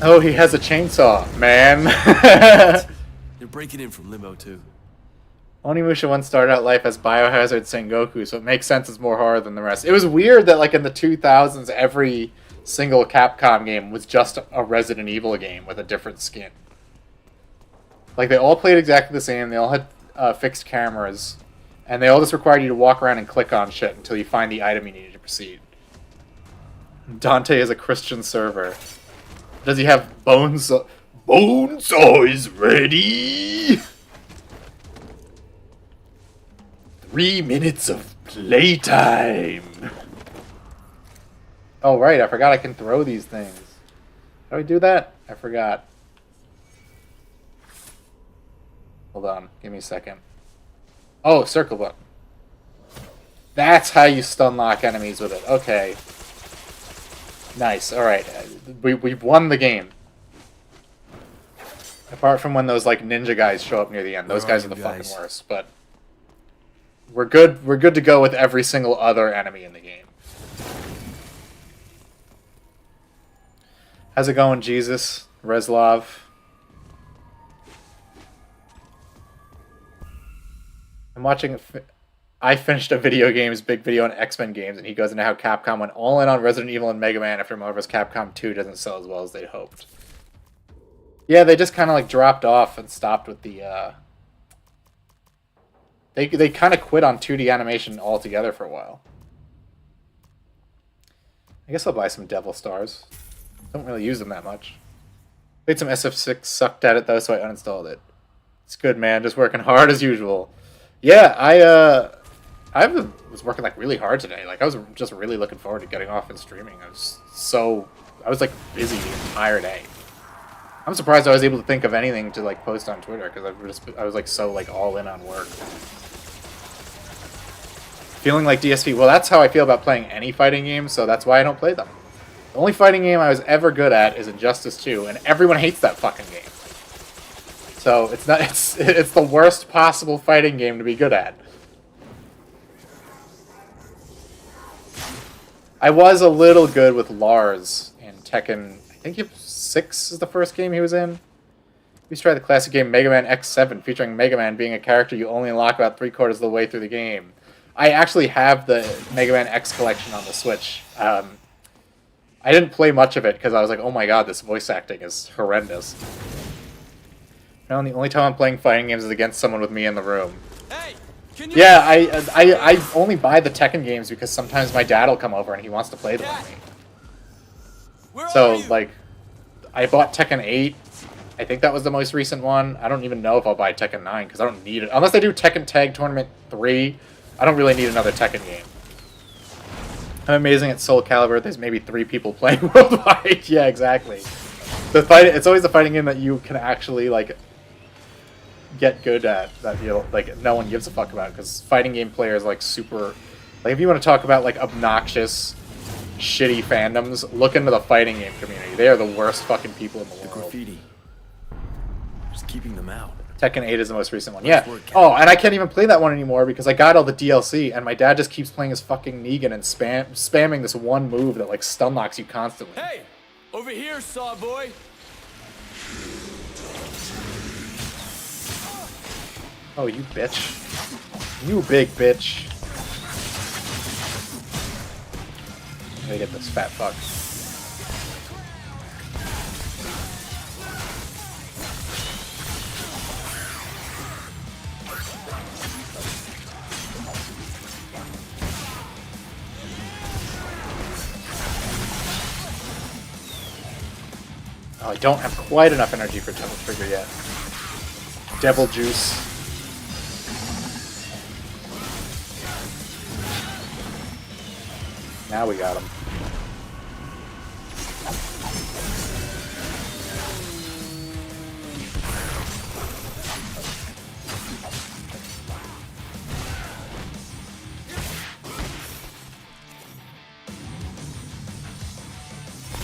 Oh, he has a chainsaw, man.
You're breaking in from Limo too.
Onimusha once started out life as Biohazard Sengoku, so it makes sense it's more horror than the rest. It was weird that, like, in the 2000s, every single Capcom game was just a Resident Evil game with a different skin. Like, they all played exactly the same, they all had fixed cameras, And they all just require you to walk around and click on shit until you find the item you need to proceed. Dante is a Christian server. Does he have bones? Bonesaw is ready! 3 minutes of playtime. Oh, right, I forgot I can throw these things. How do I do that? I forgot. Hold on, give me a second. Oh, circle button. That's how you stun lock enemies with it. Okay. Nice, alright. We've won the game. Apart from when those like ninja guys show up near the end. Those
Where are
guys are
you
the
guys?
fucking worst, but we're good to go with every single other enemy in the game. How's it going, Jesus? Reslov? I'm watching. I finished a video games big video on X-Men games, and he goes into how Capcom went all in on Resident Evil and Mega Man after Marvel's Capcom 2 doesn't sell as well as they'd hoped. Yeah, they just kind of like dropped off and stopped with the. They kind of quit on 2D animation altogether for a while. I guess I'll buy some Devil Stars. Don't really use them that much. Played some SF6, sucked at it though, so I uninstalled it. It's good, man. Just working hard as usual. Yeah, I was working like really hard today. Like I was just really looking forward to getting off and streaming. I was like busy the entire day. I'm surprised I was able to think of anything to like post on Twitter because I was like so like all in on work. Feeling like DSV. Well, that's how I feel about playing any fighting game, so that's why I don't play them. The only fighting game I was ever good at is Injustice 2, and everyone hates that fucking game. So it's not it's the worst possible fighting game to be good at. I was a little good with Lars in Tekken. I think 6 is the first game he was in. Please try the classic game Mega Man X7, featuring Mega Man being a character you only unlock about 3/4 of the way through the game. I actually have the Mega Man X collection on the Switch. I didn't play much of it because I was like, oh my god, this voice acting is horrendous. No, and the only time I'm playing fighting games is against someone with me in the room.
Hey, can you...
Yeah, I only buy the Tekken games because sometimes my dad will come over and he wants to play them with me.
Where
So,
are you?
like, I bought Tekken 8. I think that was the most recent one. I don't even know if I'll buy Tekken 9 because I don't need it. Unless they do Tekken Tag Tournament 3, I don't really need another Tekken game. I'm amazing at Soul Calibur. There's maybe 3 people playing worldwide. Yeah, exactly. It's always the fighting game that you can actually, like, get good at, that like no one gives a fuck about, because fighting game players like super, like if you want to talk about like obnoxious shitty fandoms, look into the fighting game community. They are the worst fucking people in the world.
Graffiti. Just keeping them out.
Tekken 8 is the most recent one. Yeah. Oh, and I can't even play that one anymore because I got all the DLC, and my dad just keeps playing his fucking Negan and spamming this one move that like stun locks you constantly.
Hey, over here, Saw Boy.
Oh, you bitch. You big bitch. Let me get this fat fuck. Oh, I don't have quite enough energy for Devil Trigger yet. Devil Juice. Now we got him.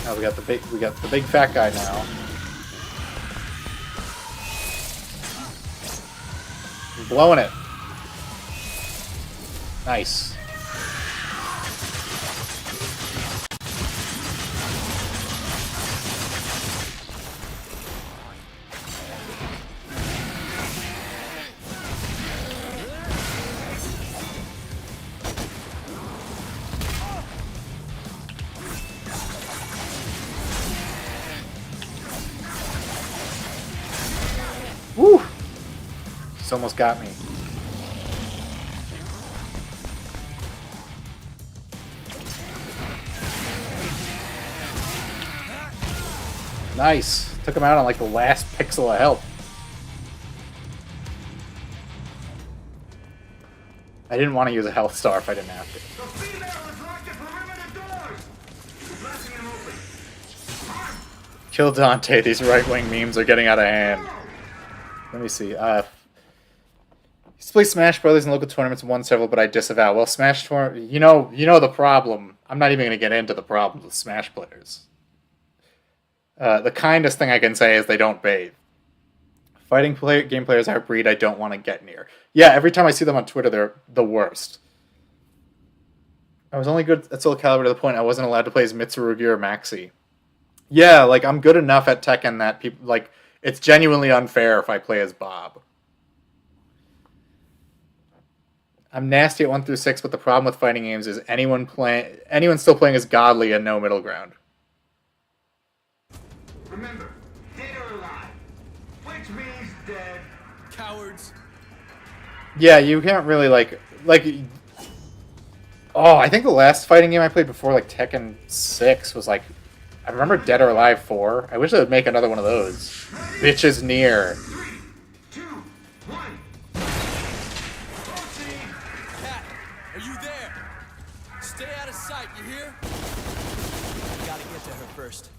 Now we got the big fat guy now. We're blowing it. Nice. Woo! It's almost got me. Nice. Took him out on like the last pixel of health. I didn't want to use a health star if I didn't have to. Kill Dante, these right-wing memes are getting out of hand. Let me see. Used to play Smash Brothers in local tournaments and won several, but I disavow. Well, Smash tournament, you know the problem. I'm not even going to get into the problems with Smash players. The kindest thing I can say is they don't bathe. Fighting game players are a breed I don't want to get near. Yeah, every time I see them on Twitter, they're the worst. I was only good at Soul Calibur to the point I wasn't allowed to play as Mitsurugi or Maxi. Yeah, like, I'm good enough at Tekken that people, like, it's genuinely unfair if I play as Bob. I'm nasty at 1 through 6, but the problem with fighting games is anyone still playing as godly and no middle ground.
Remember, dead or alive, which means dead.
Cowards.
Yeah, you can't really, like... Oh, I think the last fighting game I played before, like, Tekken 6 was, like... I remember Dead or Alive 4. I wish they would make another one of those. Bitches Near.
3, 2, 1.
Cat, are you there? Stay out of sight, you hear? Gotta get to her first.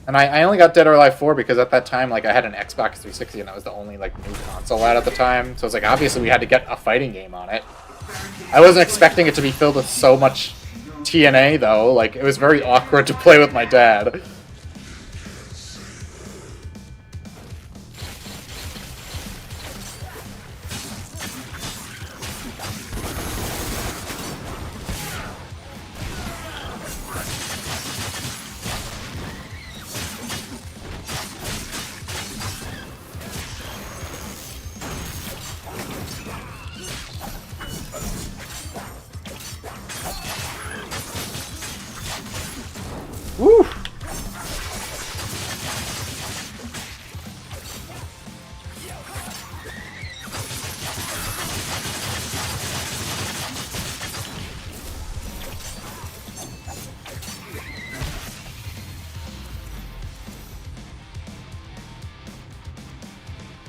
And I only got Dead or Alive 4 because at that time, like, I had an Xbox 360 and that was the only, like, new console out at the time. So it's like, obviously we had to get a fighting game on it. I wasn't expecting it to be filled with so much TNA, though. Like, it was very awkward to play with my dad. Woo!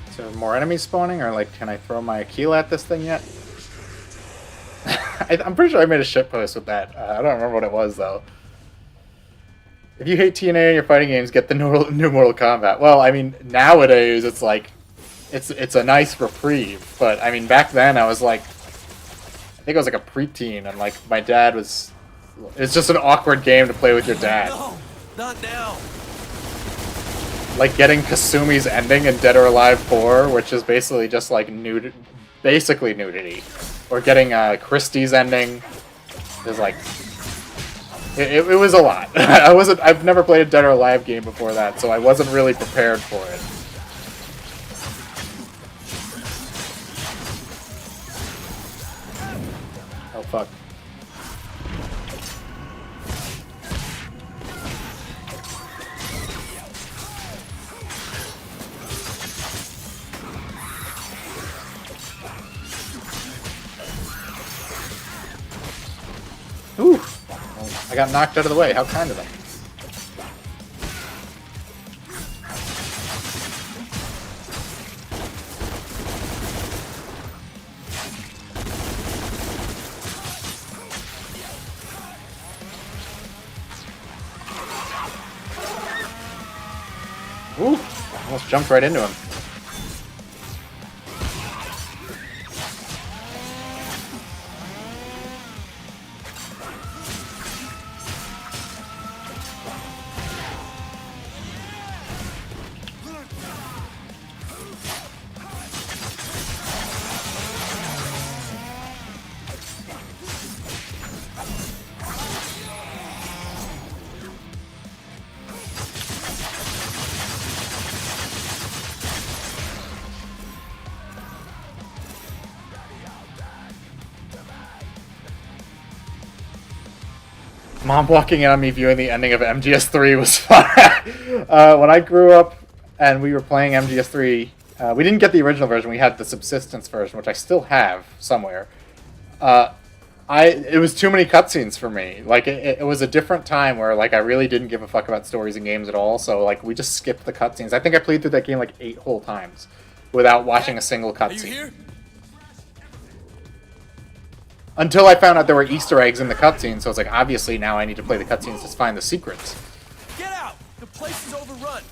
Is there more enemies spawning, or like, can I throw my Aquila at this thing yet? I'm pretty sure I made a shitpost with that. I don't remember what it was though. If you hate TNA in your fighting games, get the new Mortal Kombat. Well, I mean, nowadays it's like, it's a nice reprieve. But I mean, back then I was like, I think I was like a preteen, and like my dad was. It's just an awkward game to play with your dad.
No, not now.
Like getting Kasumi's ending in Dead or Alive 4, which is basically just like basically nudity, or getting Christie's ending is like. It was a lot. I've never played a Dead or Alive game before that, so I wasn't really prepared for it. Oh fuck. Ooh. I got knocked out of the way. How kind of them. Ooh, almost jumped right into him. Mom walking in on me viewing the ending of MGS3 was fun. When I grew up and we were playing MGS3, we didn't get the original version. We had the subsistence version, which I still have somewhere. It was too many cutscenes for me. Like it was a different time where like I really didn't give a fuck about stories and games at all. So like we just skipped the cutscenes. I think I played through that game like 8 whole times without watching a single
Are you
cutscene.
here?
Until I found out there were Easter eggs in the cutscenes. So it's like obviously now I need to play the cutscenes to find the secrets.
Get out! The place is overrun.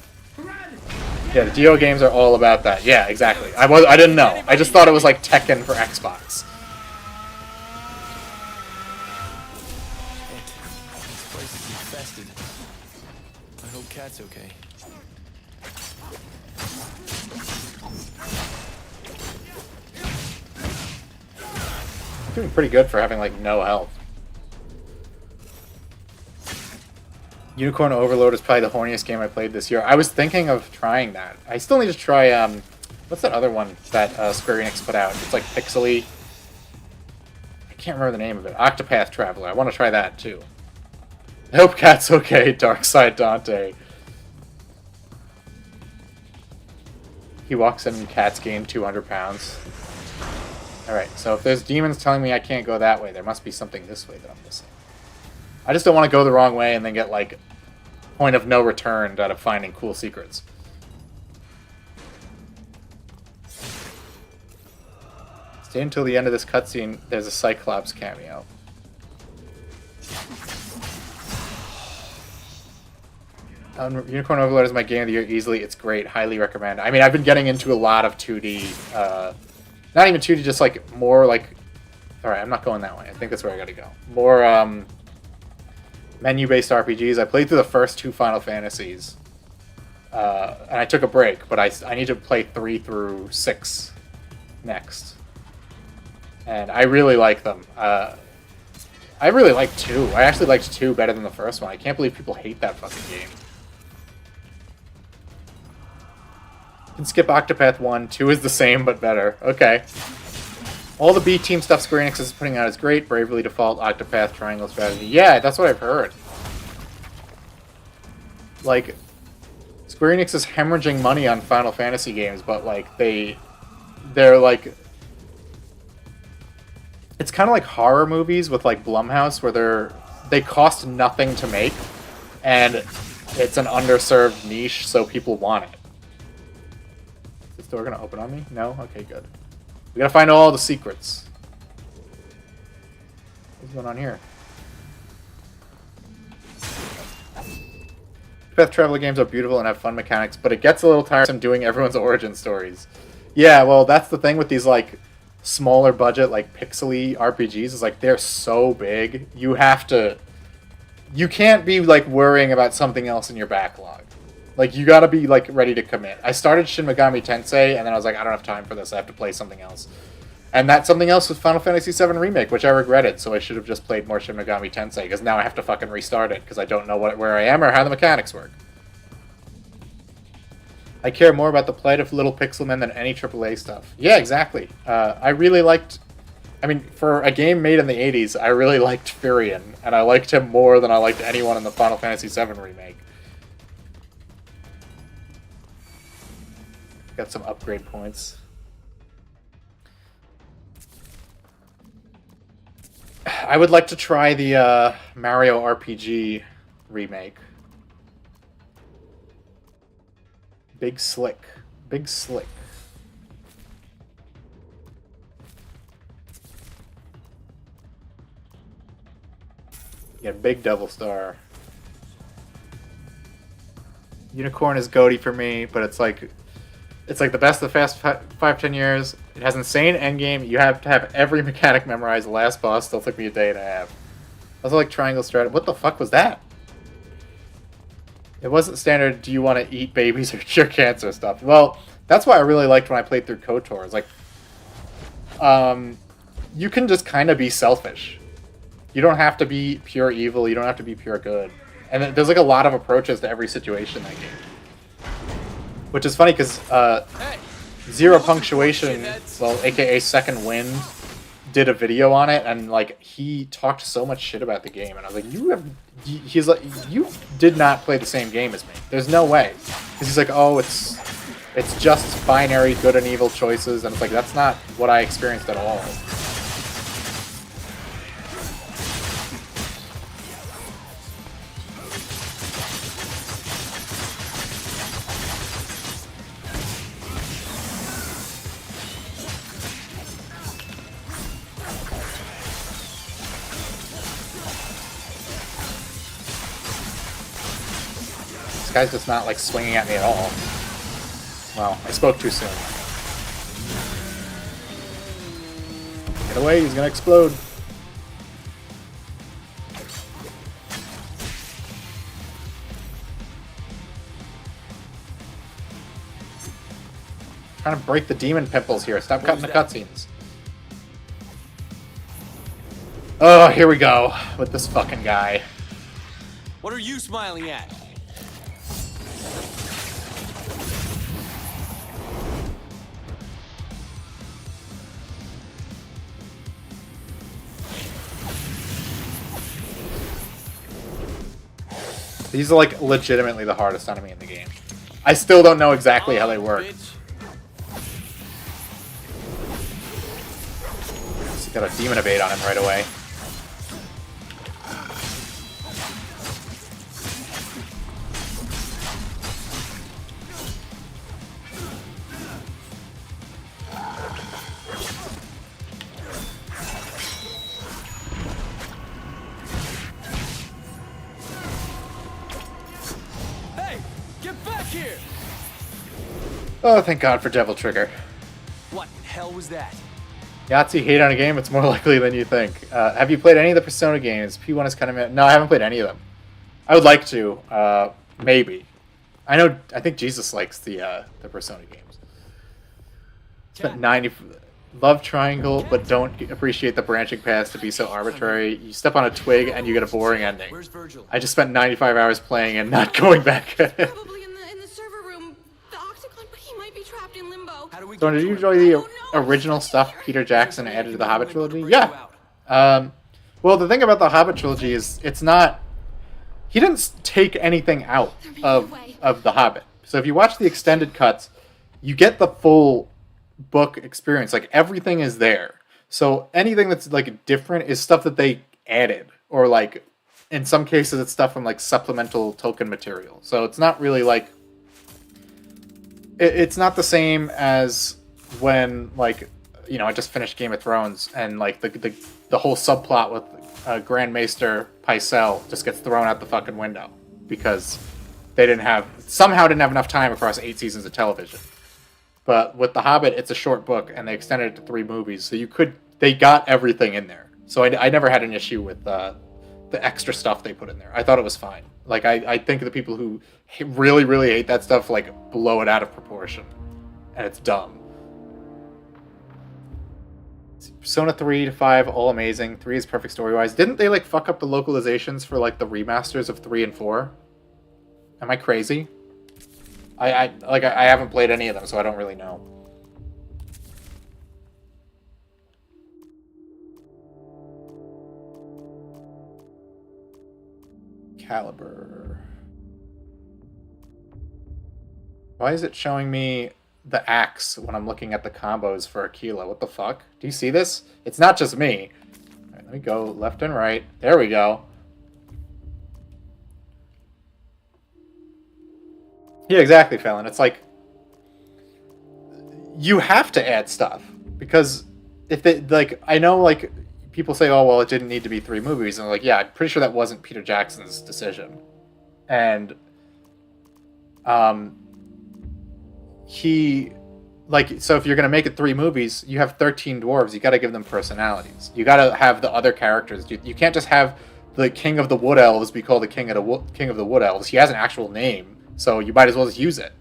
Yeah, the Geo games are all about that. Yeah, exactly. I didn't know. I just thought it was like Tekken for Xbox.
This place is infested. I hope Cat's okay.
Doing pretty good for having like no health. Unicorn Overload is probably the horniest game I played this year. I was thinking of trying that. I still need to try, what's that other one that Square Enix put out? It's like pixely. I can't remember the name of it. Octopath Traveler. I want to try that too. I hope Cat's okay, Darkside Dante. He walks in and Cat's gained 200 pounds. Alright, so if there's demons telling me I can't go that way, there must be something this way that I'm missing. I just don't want to go the wrong way and then get, like, point of no return out of finding cool secrets. Stay until the end of this cutscene. There's a Cyclops cameo. Unicorn Overload is my game of the year easily. It's great. Highly recommend. I mean, I've been getting into a lot of 2D... not even 2D, just, like, more, like... Alright, I'm not going that way. I think that's where I gotta go. More, menu-based RPGs. I played through the first 2 Final Fantasies. And I took a break, but I need to play 3 through 6 next. And I really like them. I really like 2. I actually liked 2 better than the first one. I can't believe people hate that fucking game. You can skip Octopath 1. 2 is the same, but better. Okay. All the B-Team stuff Square Enix is putting out is great. Bravely Default, Octopath, Triangle Strategy. Yeah, that's what I've heard. Like, Square Enix is hemorrhaging money on Final Fantasy games, but, like, they're, like... It's kind of like horror movies with, like, Blumhouse, where they cost nothing to make, and it's an underserved niche, so people want it. Is this door gonna open on me? No? Okay, good. We gotta find all the secrets. What's going on here? Path Traveler games are beautiful and have fun mechanics, but it gets a little tiresome doing everyone's origin stories. Yeah, well, that's the thing with these, like, smaller budget, like, pixely RPGs, is, like, they're so big, you have to... You can't be, like, worrying about something else in your backlog. Like, you gotta be, like, ready to commit. I started Shin Megami Tensei, and then I was like, I don't have time for this, I have to play something else. And that something else was Final Fantasy VII Remake, which I regretted, so I should have just played more Shin Megami Tensei, because now I have to fucking restart it, because I don't know where I am or how the mechanics work. I care more about the plight of little pixel men than any AAA stuff. Yeah, exactly. I really liked... I mean, for a game made in the 80s, I really liked Furion, and I liked him more than I liked anyone in the Final Fantasy VII Remake. Got some upgrade points. I would like to try the Mario RPG remake. Big Slick. Big Slick. Yeah, Big Devil Star. Unicorn is goaty for me, but it's like the best of the past 5-10 years. It has insane endgame. You have to have every mechanic memorized. The last boss still took me a day and a half. I also like Triangle Strategy. What the fuck was that? It wasn't standard, do you want to eat babies or cure cancer stuff. Well, that's why I really liked when I played through KOTOR. It's like, you can just kind of be selfish. You don't have to be pure evil. You don't have to be pure good. And there's like a lot of approaches to every situation in that game. Which is funny because Zero Punctuation, well, aka Second Wind, did a video on it, and like he talked so much shit about the game, and I was like, he's like, you did not play the same game as me. There's no way. Because he's like, oh, it's just binary good and evil choices, and it's like, that's not what I experienced at all. guy's just not, like, swinging at me at all. Well, I spoke too soon. Get away, he's gonna explode. Trying to break the demon pimples here. Stop cutting the cutscenes. Oh, here we go with this fucking guy.
What are you smiling at?
These are like legitimately the hardest enemy in the game. I still don't know exactly how they work.
Bitch.
Just got a demon evade on him right away.
Hey, get back here!
Oh, thank God for Devil Trigger.
What in hell was that?
Yahtzee hate on a game, it's more likely than you think. Have you played any of the Persona games? P1 is kind of... No, I haven't played any of them. I would like to. Maybe. I think Jesus likes the Persona games. Spent 90... Love Triangle, but don't appreciate the branching paths to be so arbitrary. You step on a twig and you get a boring ending.
Where's Virgil?
I just spent 95 hours playing and not going back.
Probably in the server room, the Octagon, but he might be trapped in limbo.
How do we
So
get
did
to
you
him?
enjoy the original stuff Peter Jackson added to the Hobbit trilogy? Yeah. Well, the thing about the Hobbit trilogy is it's not... He didn't take anything out of the Hobbit. So if you watch the extended cuts, you get the full book experience. Like, everything is there. So anything that's, like, different is stuff that they added. Or, like, in some cases, it's stuff from, like, supplemental Tolkien material. So it's not really, like... It's not the same as when, like, you know, I just finished Game of Thrones and, like, the whole subplot with Grand Maester Pycelle just gets thrown out the fucking window because they somehow didn't have enough time across 8 seasons of television. But with The Hobbit, it's a short book, and they extended it to 3 movies, so they got everything in there. So I never had an issue with the extra stuff they put in there. I thought it was fine. Like, I think the people who really, really hate that stuff, like, blow it out of proportion. And it's dumb. Persona 3 to 5, all amazing. 3 is perfect story-wise. Didn't they, like, fuck up the localizations for, like, the remasters of 3 and 4? Am I crazy? I haven't played any of them, so I don't really know. Caliber. Why is it showing me the axe when I'm looking at the combos for Aquila? What the fuck? Do you see this? It's not just me. All right, let me go left and right. There we go. Yeah, exactly, Fallon. It's like you have to add stuff because if they, like, I know, like, people say, oh, well, it didn't need to be 3 movies. And I'm like, yeah, I'm pretty sure that wasn't Peter Jackson's decision. And he, like, so if you're going to make it 3 movies, you have 13 dwarves. You got to give them personalities. You got to have the other characters. You can't just have the King of the Wood Elves be called the King of the Wood Elves. He has an actual name, so you might as well just use it.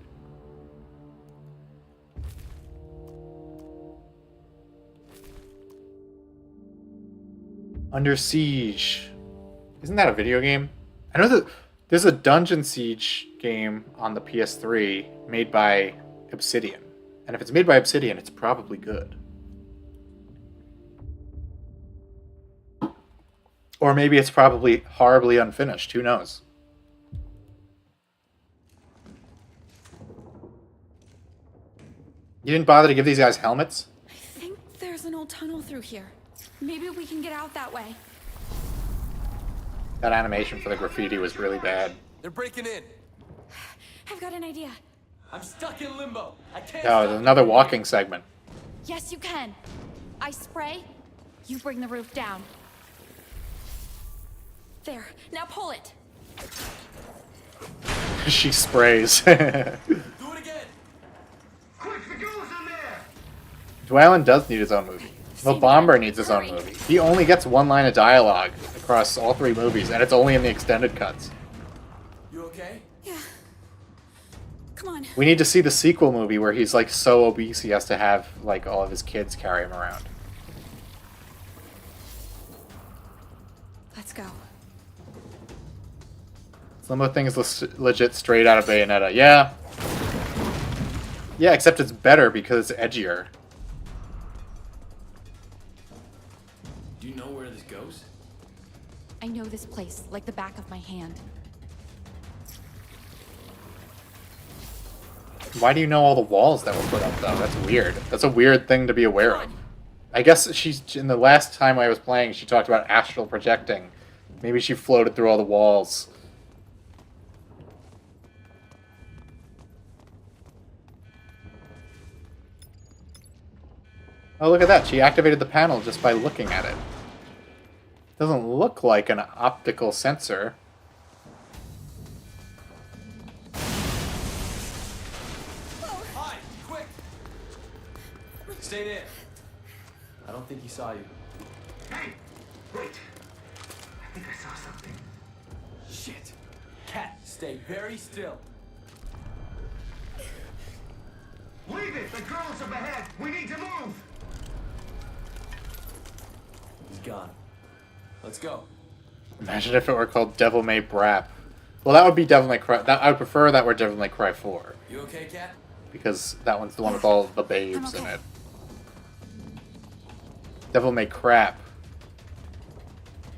Under Siege. Isn't that a video game? I know that there's a Dungeon Siege game on the PS3 made by Obsidian. And if it's made by Obsidian, it's probably good. Or maybe it's probably horribly unfinished. Who knows? You didn't bother to give these guys helmets?
I think there's an old tunnel through here. Maybe we can get out that way.
That animation for the graffiti was really bad.
They're breaking in.
I've got an idea.
I'm stuck in limbo. I can't.
Oh, there's another walking segment.
Yes, you can. I spray, you bring the roof down. There, now pull it.
She sprays.
Do it again.
Quick, the girl's in there!
Dwayne does need his own movie. The Bomber needs his own movie. He only gets one line of dialogue across all 3 movies, and it's only in the extended cuts.
You okay?
Yeah. Come on.
We need to see the sequel movie where he's like so obese he has to have like all of his kids carry him around.
Let's go.
Some of the things legit straight out of Bayonetta. Yeah. Yeah, except it's better because it's edgier.
Do you know where this goes?
I know this place like the back of my hand.
Why do you know all the walls that were put up, though? That's weird. That's a weird thing to be aware of. I guess she's... In the last time I was playing, she talked about astral projecting. Maybe she floated through all the walls. Oh, look at that. She activated the panel just by looking at it. Doesn't look like an optical sensor.
Hi, quick! Stay there. I don't think he saw you.
Hey! Wait! I think I saw something.
Shit. Cat, stay very still.
Leave it! The girl's up ahead! We need to move!
He's gone. Let's go.
Imagine if it were called Devil May Brap. Well, that would be Devil May Cry. I would prefer that were Devil May Cry 4.
You okay, Cat?
Because that one's the one with all the babes in it. Devil May Crap.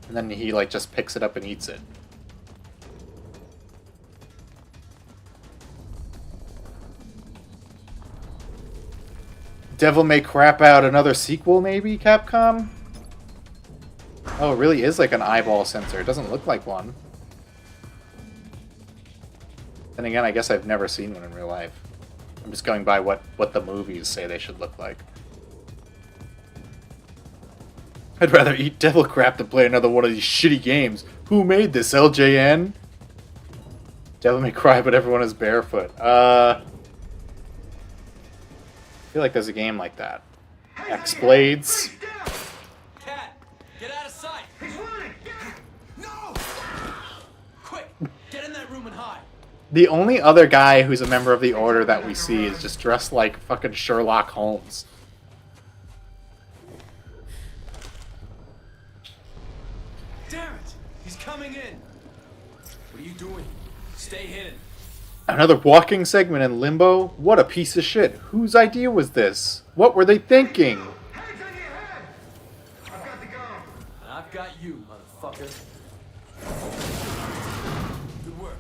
And then he, like, just picks it up and eats it. Devil May Crap out another sequel, maybe, Capcom? Oh, it really is like an eyeball sensor. It doesn't look like one. Then again, I guess I've never seen one in real life. I'm just going by what the movies say they should look like. I'd rather eat devil crap than play another one of these shitty games. Who made this, LJN? Devil May Cry, but everyone is barefoot. I feel like there's a game like that. X-Blades.
Cat, get out of sight!
He's running!
No! Quick, get in that room and hide.
The only other guy who's a member of the Order that we see is just dressed like fucking Sherlock Holmes.
Damn it! He's coming in! What are you doing? Stay hidden.
Another walking segment in Limbo? What a piece of shit. Whose idea was this? What were they thinking?
Hands on your head! I've got the gun!
And I've got you, motherfucker. Good work.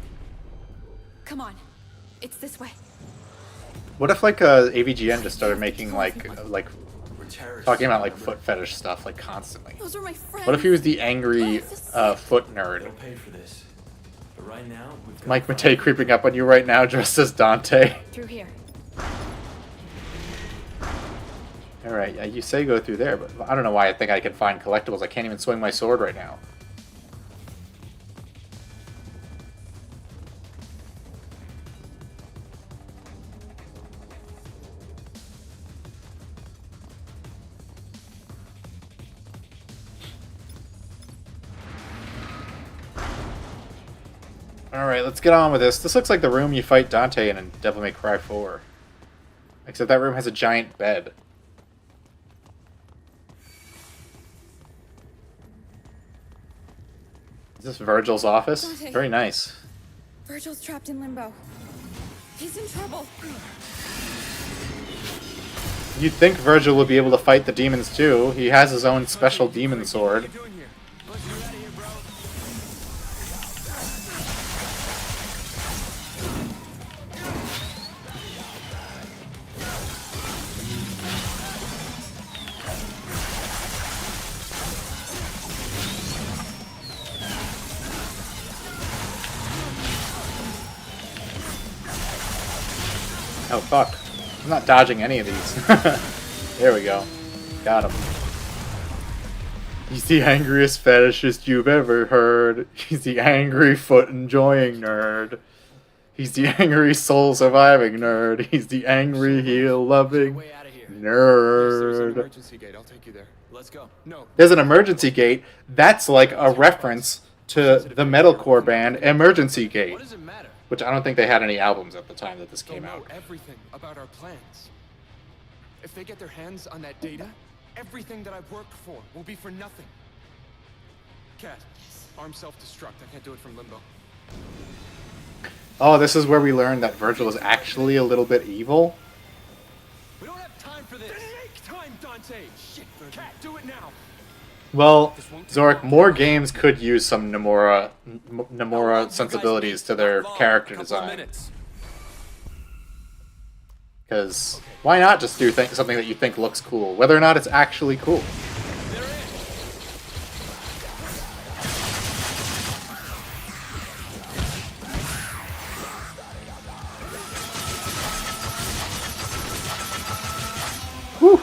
Come on. It's this way.
What if like AVGN just started making like
We're terrorists.
talking about like foot fetish stuff like constantly?
Those are my friends.
What if he was the angry foot nerd?
They'll pay for this. But right now, we've got
Mike Matei creeping up on you right now dressed as Dante.
Through here.
Alright, yeah, you say go through there, but I don't know why I think I can find collectibles. I can't even swing my sword right now. Alright, let's get on with this. This looks like the room you fight Dante in Devil May Cry 4. Except that room has a giant bed. Is this Virgil's office?
Dante.
Very nice.
Virgil's trapped in limbo. He's in trouble.
You'd think Virgil would be able to fight the demons too. He has his own special demon sword.
What are you doing here? Let's get out of here, bro.
Oh fuck. I'm not dodging any of these. There we go. Got him. He's the angriest fetishist you've ever heard. He's the angry foot enjoying nerd. He's the angry soul surviving nerd. He's the angry heel loving
Way out of here.
There's an
nerd.
emergency gate. I'll take you there.
Let's go.
No.
There's an emergency gate. That's like a reference to the metalcore band Emergency Gate,
What does it matter?
which I don't think they had any albums at the time that this
They'll
came
know
out.
everything about our plans. If they get their hands on that data, everything that I've worked for will be for nothing. Cat, arm self-destruct. I can't do it from limbo.
Oh, this is where we learned that Virgil is actually a little bit evil.
We don't have time for this.
Make time, Dante! Shit, Cat, do it now!
Well, Zorik, more games could use some Nomura sensibilities to their character design. Because why not just do something that you think looks cool, whether or not it's actually cool?
They're in.
Whew.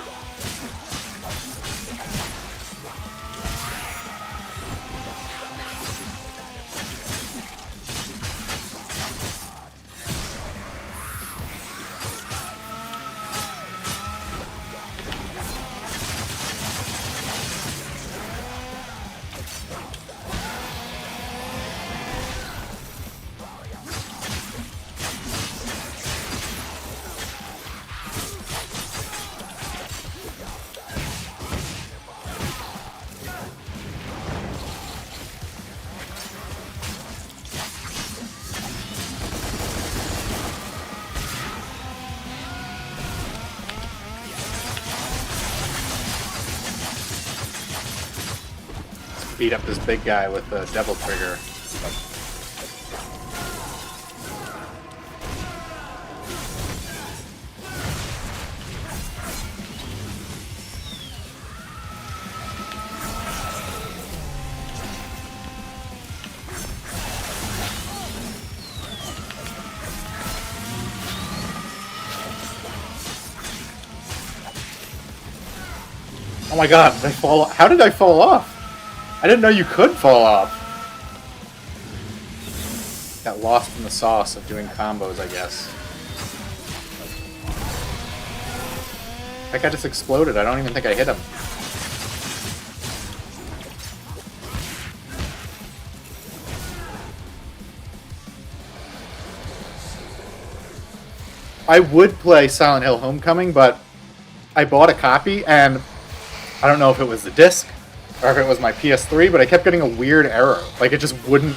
Beat up this big guy with the devil trigger. Oh my god, did I fall off? How did I fall off? I didn't know you could fall off. Got lost in the sauce of doing combos, I guess. That guy just exploded. I don't even think I hit him. I would play Silent Hill Homecoming, but I bought a copy, and I don't know if it was the disc or if it was my PS3, but I kept getting a weird error. Like, it just wouldn't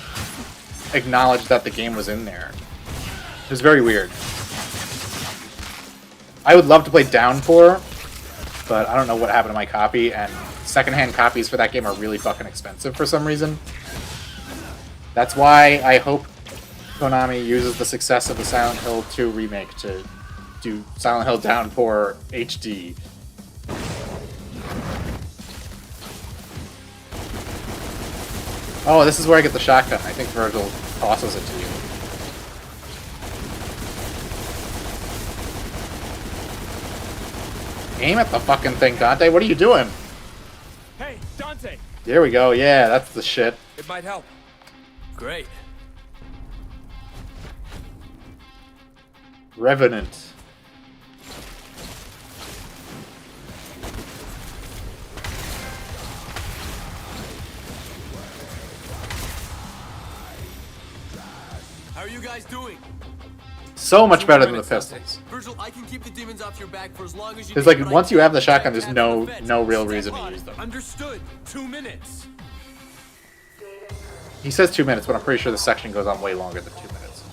acknowledge that the game was in there. It was very weird. I would love to play Downpour, but I don't know what happened to my copy, and secondhand copies for that game are really fucking expensive for some reason. That's why I hope Konami uses the success of the Silent Hill 2 remake to do Silent Hill Downpour HD. Oh, this is where I get the shotgun. I think Virgil tosses it to you. Aim at the fucking thing, Dante. What are you doing?
Hey, Dante!
There we go. Yeah, that's the shit.
It might help.
Great.
Revenant.
How are you guys doing?
So much better than the pistols.
Virgil, I can keep the demons off your back for as long as you
There's
need,
like,
but I
once you have the
can't
shotgun, there's
have
no
the feds.
real reason to
Step on
use
it.
them.
Understood. 2 minutes.
He says 2 minutes, but I'm pretty sure the section goes on way longer than 2 minutes.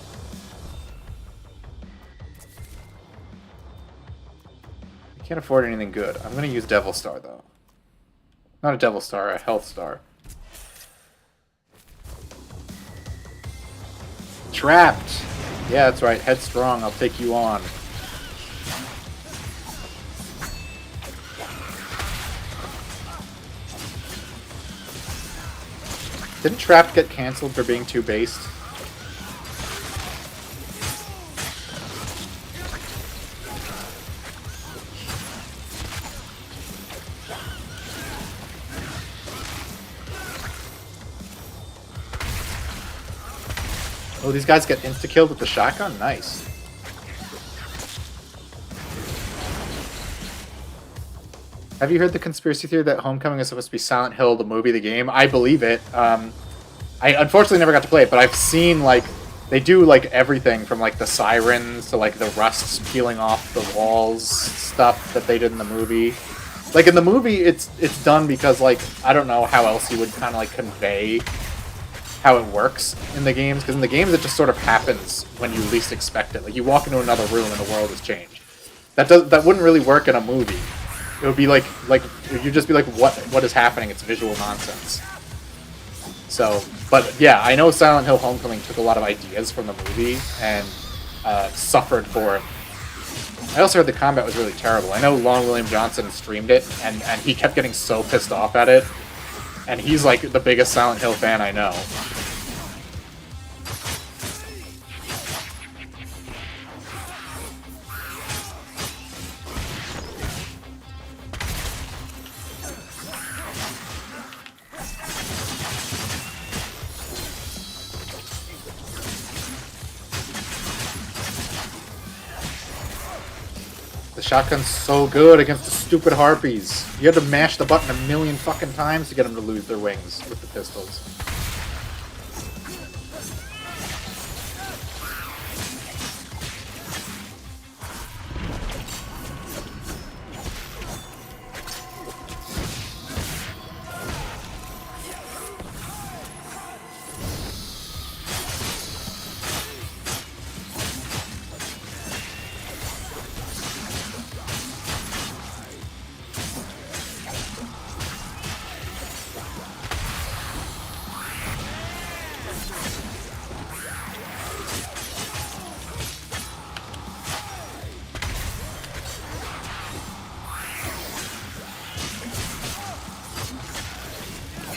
I can't afford anything good. I'm gonna use Devil Star, though. Not a Devil Star, a Health Star. Trapped! Yeah, that's right. Headstrong, I'll take you on. Didn't Trapped get cancelled for being too based? Oh, these guys get insta-killed with the shotgun? Nice. Have you heard the conspiracy theory that Homecoming is supposed to be Silent Hill, the movie, the game? I believe it. I unfortunately never got to play it, but I've seen, like, they do, like, everything from, like, the sirens to, like, the rusts peeling off the walls stuff that they did in the movie. Like, in the movie, it's done because, like, I don't know how else you would kind of, like, convey how it works in the games, because in the games it just sort of happens when you least expect it. Like, you walk into another room and the world has changed. That wouldn't really work in a movie. It would be like you'd just be like, what is happening? It's visual nonsense. So, but yeah, I know Silent Hill Homecoming took a lot of ideas from the movie and suffered for it. I also heard the combat was really terrible. I know Long William Johnson streamed it, and he kept getting so pissed off at it. And he's like the biggest Silent Hill fan I know. The shotgun's so good against the stupid harpies. You had to mash the button a million fucking times to get them to lose their wings with the pistols.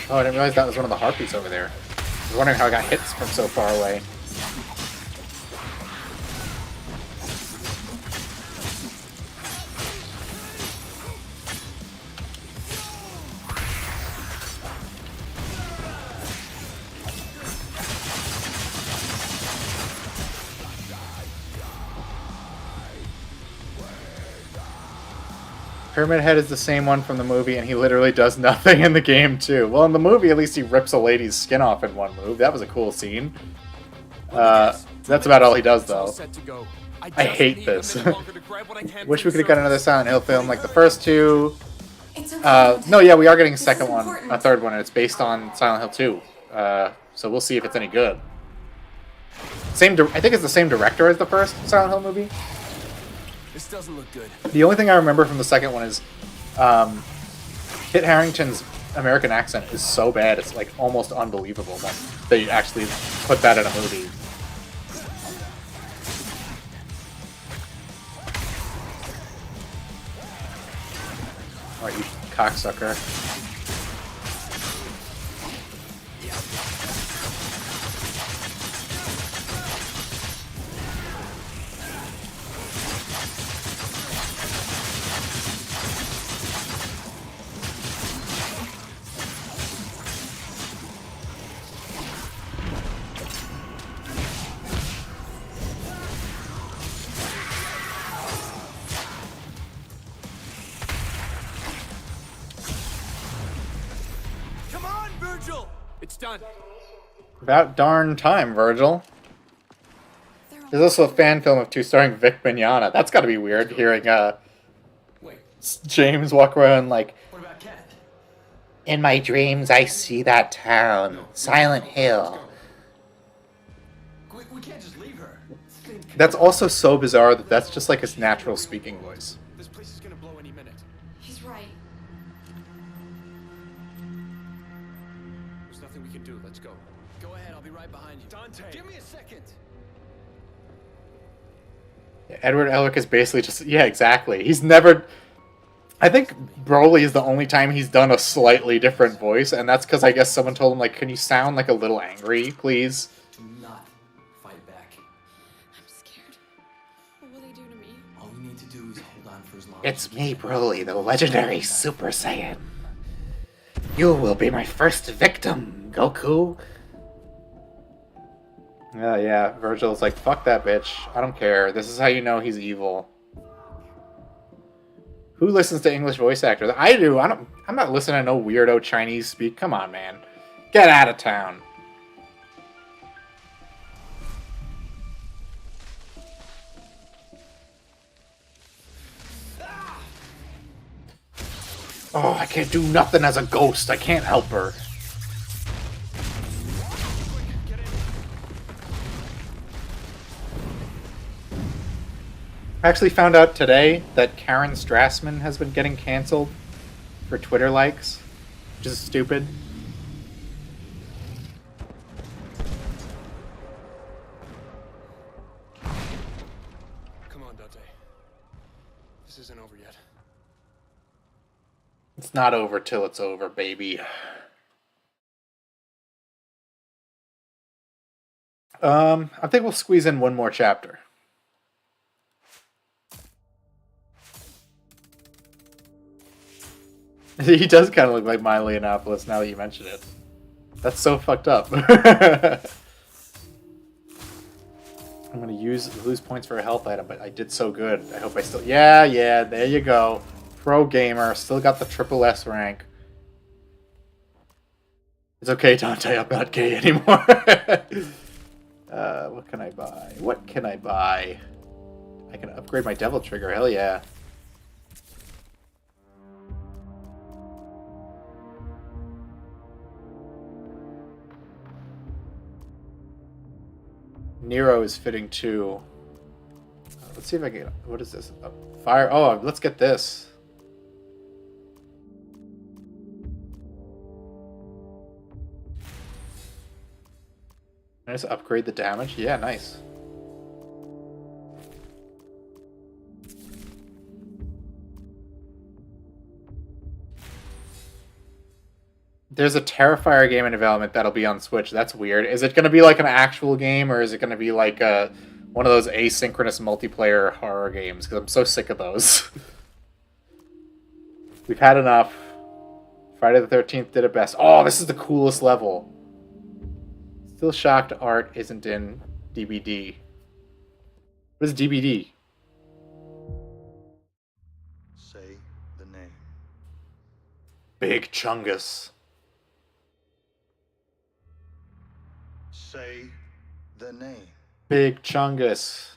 Oh, I didn't realize that was one of the harpies over there. I was wondering how I got hits from so far away. Pyramid Head is the same one from the movie, and he literally does nothing in the game, too. Well, in the movie, at least he rips a lady's skin off in one move. That was a cool scene. That's about all he does, though. I hate this. Wish we could have got another Silent Hill film like the first two. No, yeah, we are getting a second one, a third one, and it's based on Silent Hill 2. So we'll see if it's any good. I think it's the same director as the first Silent Hill movie.
This doesn't look good.
The only thing I remember from the second one is Kit Harington's American accent is so bad, it's like almost unbelievable that they actually put that in a movie. Alright, you cocksucker.
It's done.
About darn time, Virgil. There's also a fan film of 2 starring Vic Mignogna. That's gotta be weird, hearing James walk around like,
What about Cat?
in my dreams I see that town, Silent Hill.
We can't just leave her.
That's also so bizarre that that's just like his natural speaking voice.
This place is gonna blow any minute.
He's right.
There's nothing we can do. Let's go. Go ahead. I'll be right behind you. Dante, give me a second.
Edward Elric is basically just... Yeah, exactly. He's never... I think Broly is the only time he's done a slightly different voice, and that's because I guess someone told him, like, can you sound like a little angry, please?
Do not fight back.
I'm scared. What will they do to me?
All you need to do is hold on for as long
It's me, Broly, the legendary Super Saiyan. You will be my first victim, Goku. Yeah. Virgil's like, fuck that bitch. I don't care. This is how you know he's evil. Who listens to English voice actors? I do. I'm not listening to no weirdo Chinese speak. Come on, man. Get out of town. Oh, I can't do nothing as a ghost. I can't help her. I actually found out today that Karen Strassman has been getting canceled for Twitter likes, which is stupid.
Come on, Dante. This isn't over yet.
It's not over till it's over, baby. I think we'll squeeze in one more chapter. He does kind of look like Milo Yiannopoulos now that you mention it. That's so fucked up. I'm gonna lose points for a health item, but I did so good. I hope I still... Yeah, there you go. Pro gamer, still got the triple S rank. It's okay, Dante, I'm not gay anymore. What can I buy? What can I buy? I can upgrade my Devil Trigger, hell yeah. Nero is fitting too. Let's see if I can... What is this? Fire... Oh, let's get this. Can I just upgrade the damage? Yeah, nice. There's a Terrifier game in development that'll be on Switch. That's weird. Is it going to be like an actual game, or is it going to be like one of those asynchronous multiplayer horror games? Because I'm so sick of those. We've had enough. Friday the 13th did it best. Oh, this is the coolest level. Still shocked art isn't in DBD. What is DBD?
Say the name.
Big Chungus.
Say the name.
Big Chungus.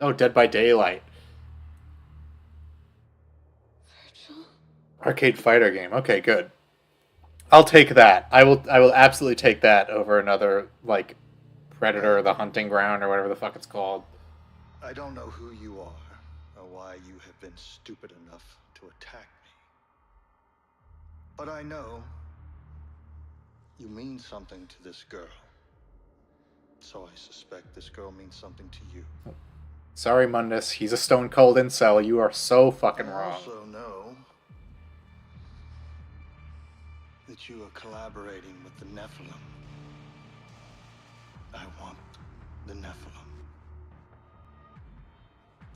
Oh, Dead by Daylight.
Virgil?
Arcade fighter game. Okay, good. I'll take that. I will absolutely take that over another, like, Predator, the Hunting Ground, or whatever the fuck it's called.
I don't know who you are or why you have been stupid enough to attack me. But I know you mean something to this girl. So I suspect this girl means something to you.
Sorry, Mundus. He's a stone cold incel. You are so fucking
I
wrong.
also know that you are collaborating with the Nephilim. I want the Nephilim.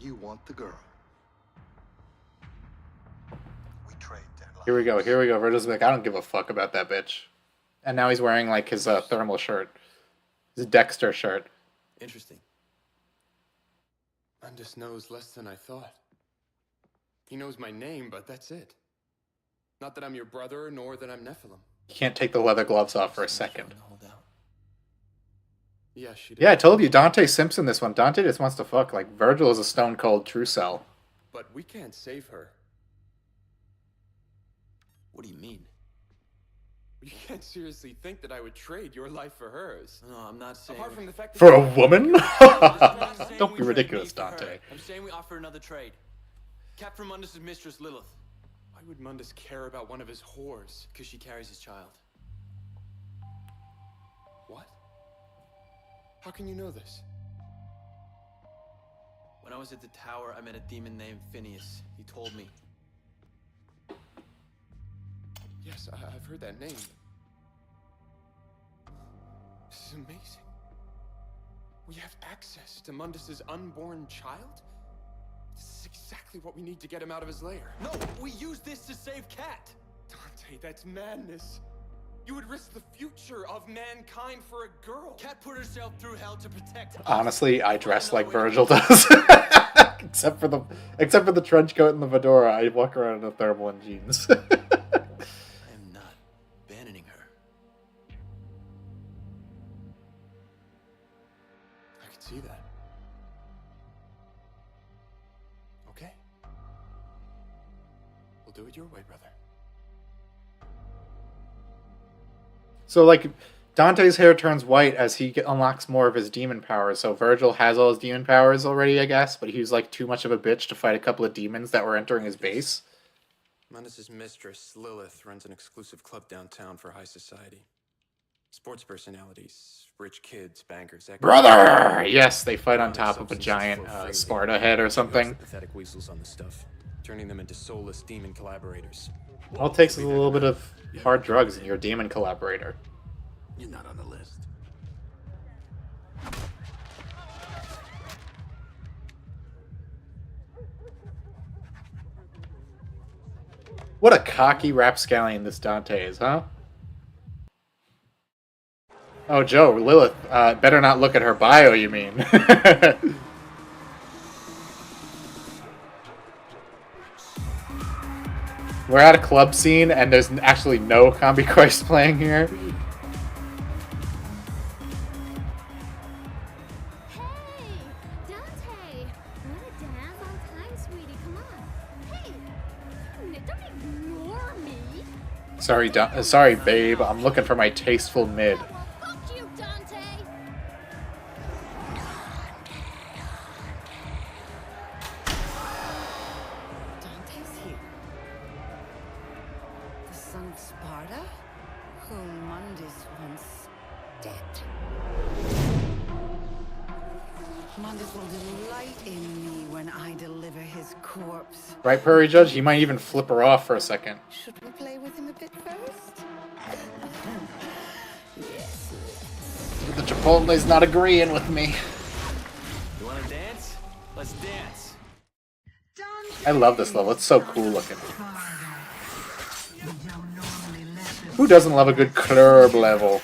You want the girl. We trade their lives.
Here we go. Virgil's like, I don't give a fuck about that bitch. And now he's wearing, like, his thermal shirt. His Dexter shirt.
Interesting. Mundus knows less than I thought. He knows my name, but that's it. Not that I'm your brother, nor that I'm Nephilim.
You can't take the leather gloves off for a second.
Yeah, she did.
Yeah, I told you, Dante Simpson this one. Dante just wants to fuck. Like, Virgil is a stone cold true cell.
But we can't save her.
What do you mean?
You can't seriously think that I would trade your life for hers.
No, I'm not saying...
Apart from the fact that
For a woman? Don't be ridiculous, Dante.
I'm saying we offer another trade. Captain Mundus' mistress, Lilith.
Why would Mundus care about one of his whores?
Because she carries his child.
What? How can you know this?
When I was at the tower, I met a demon named Phineas. He told me.
Yes, I've heard that name. This is amazing. We have access to Mundus's unborn child? This is exactly what we need to get him out of his lair.
No, we use this to save Cat.
Dante, that's madness. You would risk the future of mankind for a girl.
Cat put herself through hell to protect us.
Honestly, I dress like Virgil does. except for the trench coat and the fedora. I walk around in a thermal and jeans.
I am not abandoning her.
I could see that. Okay. We'll do it your way, brother.
So, like, Dante's hair turns white as he unlocks more of his demon powers. So Virgil has all his demon powers already, I guess, but he was, like, too much of a bitch to fight a couple of demons that were entering his base.
Mundus's mistress, Lilith, runs an exclusive club downtown for high society. Sports personalities, rich kids, bankers...
Brother! Yes, they fight on top of a giant Sparta head or something.
Pathetic weasels on the stuff, turning them into soulless demon collaborators.
All it takes is a little bit of hard drugs and you're a demon collaborator.
You're not on the list.
What a cocky rapscallion this Dante is, huh? Oh, Joe, Lilith, better not look at her bio, you mean. We're at a club scene, and there's actually no Combi Christ playing here.
Hey, Dante! Wanna dance on time, sweetie? Come on. Hey, don't ignore me.
Sorry, babe. I'm looking for my tasteful mid.
Well, fuck you, Dante!
Dante's here. The son of Sparta, whom Mundus once dead. Mundus will delight in me when I deliver his corpse.
Right, Prairie Judge? You might even flip her off for a second.
Should we play with him a bit first? Yes.
The Chipotle's not agreeing with me.
You wanna dance? Let's dance.
I love this level. It's so cool looking. Who doesn't love a good club level?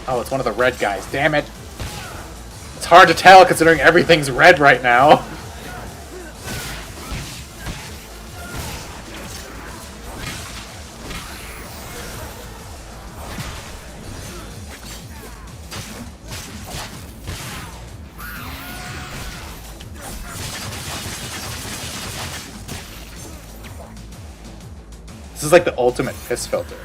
Oh, it's one of the red guys. Damn it. It's hard to tell considering everything's red right now. This is like the ultimate piss filter.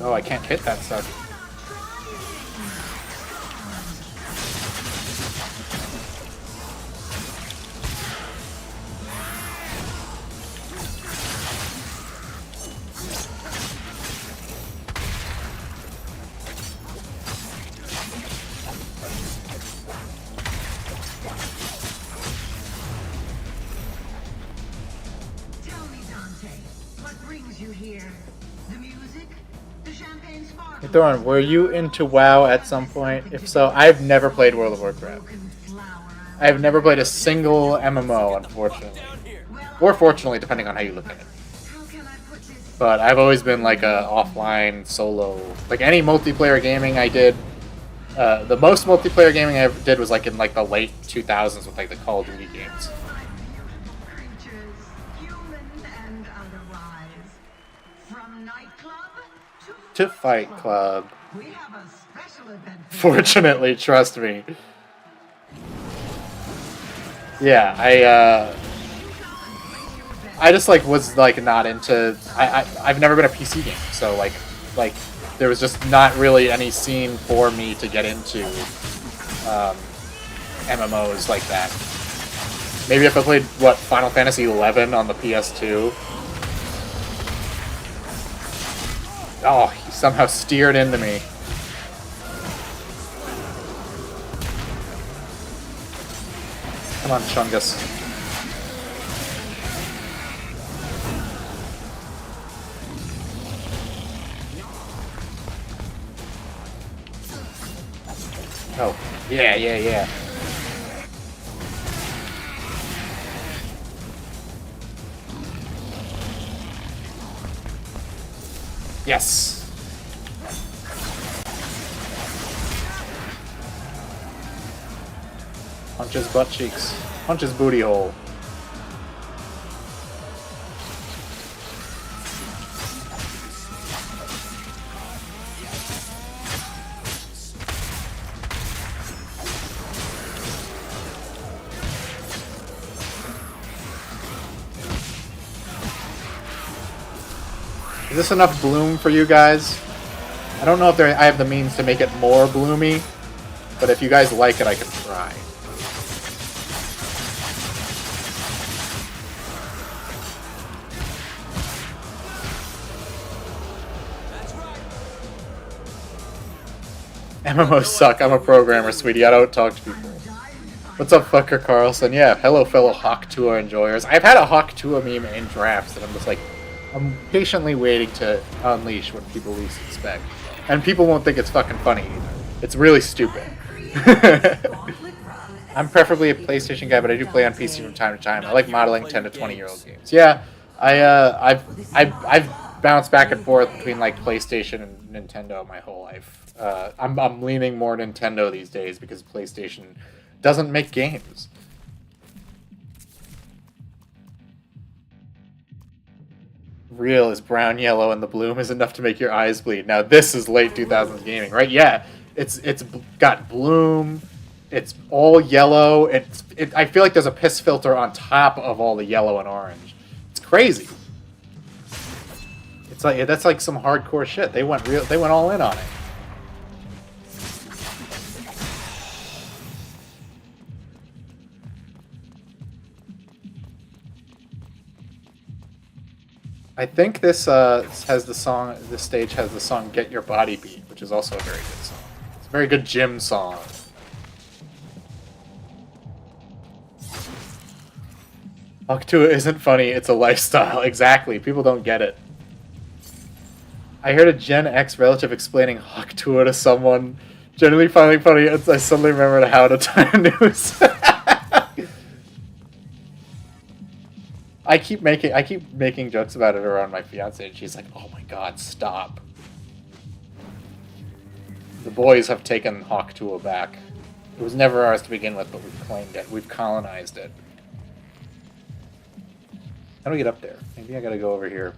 Oh, I can't hit that stuff.
Tell me, Dante, what brings you here? The music? The champagne sparkle?
Thorn, were you into WoW at some point? If so, I've never played World of Warcraft. I've never played a single MMO, unfortunately. Or fortunately, depending on how you look at it. But I've always been like a offline, solo... Like any multiplayer gaming I did... the most multiplayer gaming I ever did was like in like the late 2000s with like the Call of Duty games. To Fight Club. Fortunately, trust me. I just like was like not into. I've never been a PC gamer, so like there was just not really any scene for me to get into MMOs like that. Maybe if I played Final Fantasy XI on the PS2. Oh, he somehow steered into me. Come on, Chungus. Oh, yeah. Yes! Punch his butt cheeks. Punch his booty hole. Is this enough bloom for you guys? I don't know if I have the means to make it more bloomy, but if you guys like it, I can try. MMOs suck. I'm a programmer, sweetie. I don't talk to people. What's up, fucker Carlson? Yeah, hello, fellow Hawk Tua enjoyers. I've had a Hawk Tua meme in drafts, and I'm just like, I'm patiently waiting to unleash when people least expect. And people won't think it's fucking funny either. It's really stupid. I'm preferably a PlayStation guy, but I do play on PC from time to time. I like modeling 10 to 20-year-old games. Yeah, I've bounced back and forth between like PlayStation and Nintendo my whole life. I'm leaning more Nintendo these days because PlayStation doesn't make games. Real is brown, yellow, and the bloom is enough to make your eyes bleed. Now this is late 2000s gaming, right? Yeah, it's got bloom. It's all yellow. I feel like there's a piss filter on top of all the yellow and orange. It's crazy. It's like that's like some hardcore shit. They went all in on it. I think this has the song. This stage has the song "Get Your Body Beat," which is also a very good song. It's a very good gym song. Hawk Tua isn't funny. It's a lifestyle. Exactly. People don't get it. I heard a Gen X relative explaining Hawk Tua to someone. Generally finding funny. I suddenly remembered how to time news. I keep making jokes about it around my fiance, and she's like, "Oh my god, stop!" The boys have taken Hawk Tua back. It was never ours to begin with, but we've claimed it. We've colonized it. How do we get up there? Maybe I gotta go over here.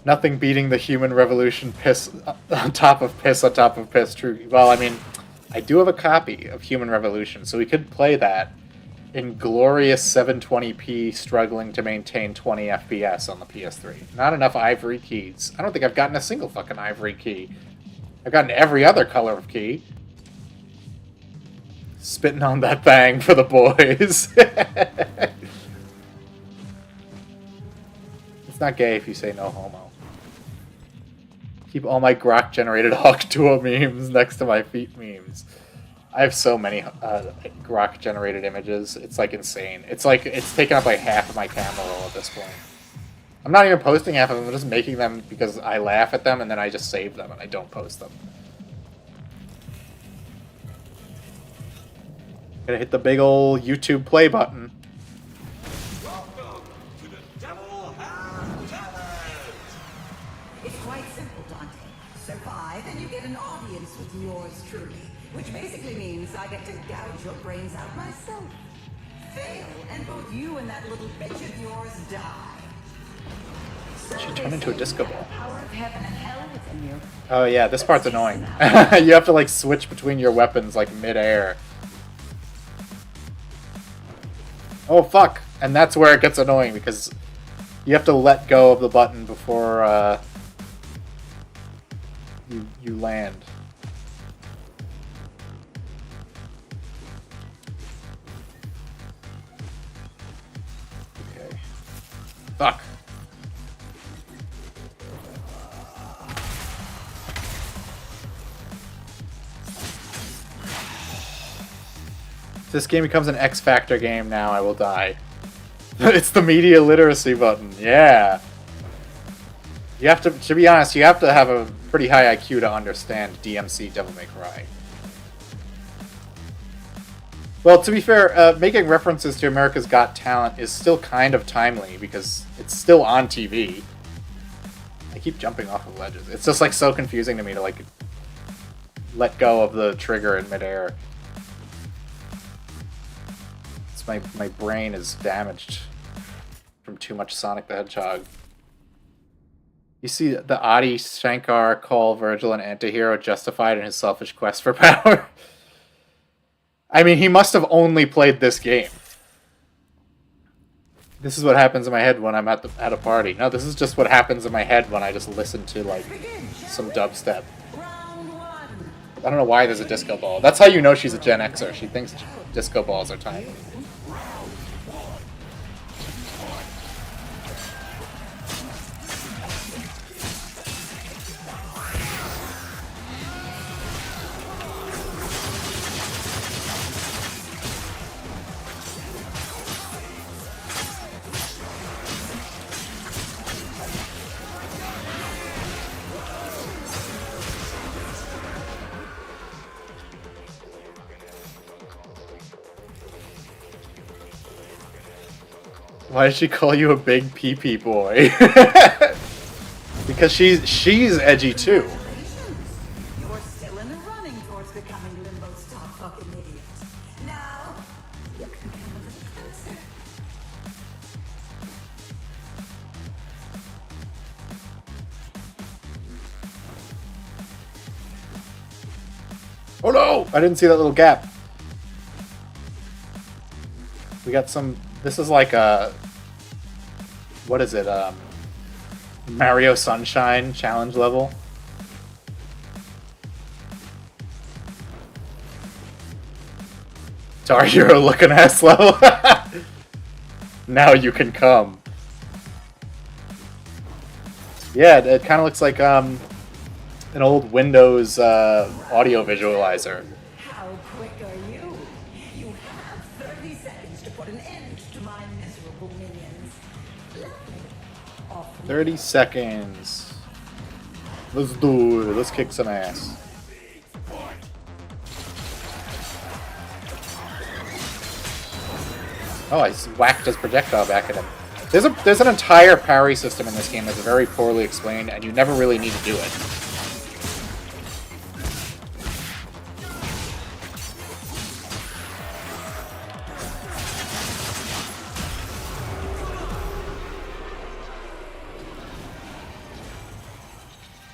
Nothing beating the human revolution piss on top of piss on top of piss. True. Well, I mean, I do have a copy of Human Revolution, so we could play that in glorious 720p, struggling to maintain 20 FPS on the PS3. Not enough ivory keys. I don't think I've gotten a single fucking ivory key. I've gotten every other color of key. Spitting on that bang for the boys. It's not gay if you say no homo. Keep all my Grok-generated Hawk Tua memes next to my feet memes. I have so many Grok-generated images. It's like insane. It's like it's taken up like half of my camera roll at this point. I'm not even posting half of them. I'm just making them because I laugh at them and then I just save them and I don't post them. Gonna hit the big old YouTube play button.
It's quite simple, Dante. Survive and you get an audience with yours truly. Which basically means I get to gouge your brains out myself. Fail, and both you and that little bitch of yours die.
She turned into a disco ball.
Power of heaven and hell within you.
Oh yeah, this part's annoying. You have to like switch between your weapons like mid-air. Oh fuck! And that's where it gets annoying because you have to let go of the button before you land. Okay. Fuck. If this game becomes an X Factor game now, I will die. It's the media literacy button, yeah. You have to be honest, you have to have a pretty high IQ to understand DmC Devil May Cry. Well, to be fair, making references to America's Got Talent is still kind of timely because it's still on TV. I keep jumping off of ledges. It's just like so confusing to me to like let go of the trigger in midair. My brain is damaged from too much Sonic the Hedgehog. You see the Adi Shankar call Virgil an anti-hero justified in his selfish quest for power. I mean, he must have only played this game. This is what happens in my head when I'm at a party. No, this is just what happens in my head when I just listen to like some dubstep. I don't know why there's a disco ball. That's how you know she's a Gen Xer. She thinks disco balls are tiny. Why did she call you a big pee-pee boy? Because she's edgy too.
You're still in the running towards becoming Limbo's top fucking idiot. Now, you can come a little closer.
Oh no! I didn't see that little gap. We got some... This is like a... What is it? Mario Sunshine challenge level. Star Hero looking ass level. Now you can come. Yeah, it kind of looks like an old Windows audio visualizer.
How quick are you? You have 30 seconds to put an end to my miserable minions. Lovely.
30 seconds. Let's do it. Let's kick some ass. Oh, I whacked his projectile back at him. There's an entire parry system in this game that's very poorly explained, and you never really need to do it.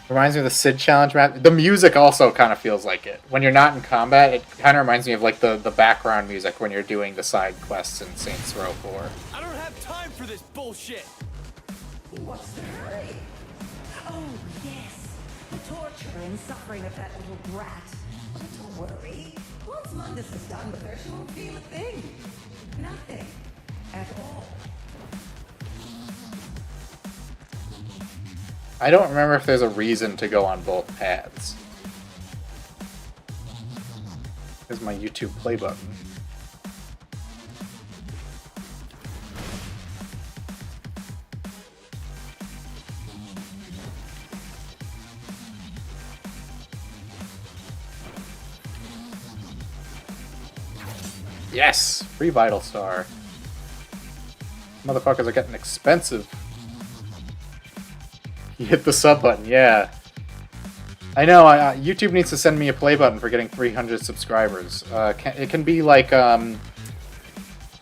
Reminds me of the Sid challenge map. The music also kind of feels like it. When you're not in combat, it kind of reminds me of like the background music when you're doing the side quests in Saints Row 4.
I don't have time for this bullshit.
What's the hurry? Oh, yes. The torture and suffering of that little brat. But don't worry. Once Mundus is done with her, she won't feel a thing. Nothing. At all.
I don't remember if there's a reason to go on both paths. Here's my YouTube play button. Yes! Free Vital Star. Motherfuckers are getting expensive. You hit the sub button, yeah. I know, YouTube needs to send me a play button for getting 300 subscribers. It can be like, I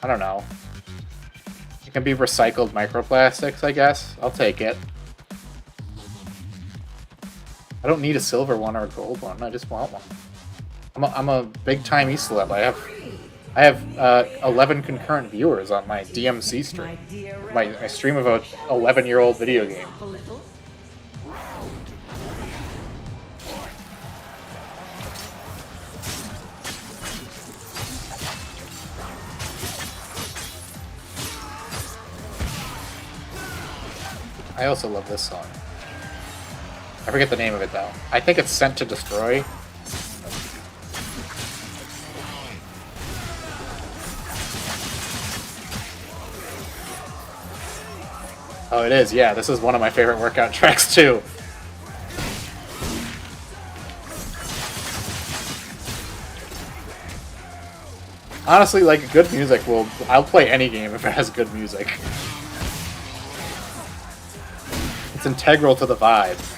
don't know. It can be recycled microplastics, I guess. I'll take it. I don't need a silver one or a gold one. I just want one. I'm a big time e-celeb. I have 11 concurrent viewers on my DmC stream. My stream of a 11-year-old video game. I also love this song. I forget the name of it though. I think it's Sent to Destroy. Oh, it is, yeah. This is one of my favorite workout tracks too. Honestly, like, good music I'll play any game if it has good music. It's integral to the vibe.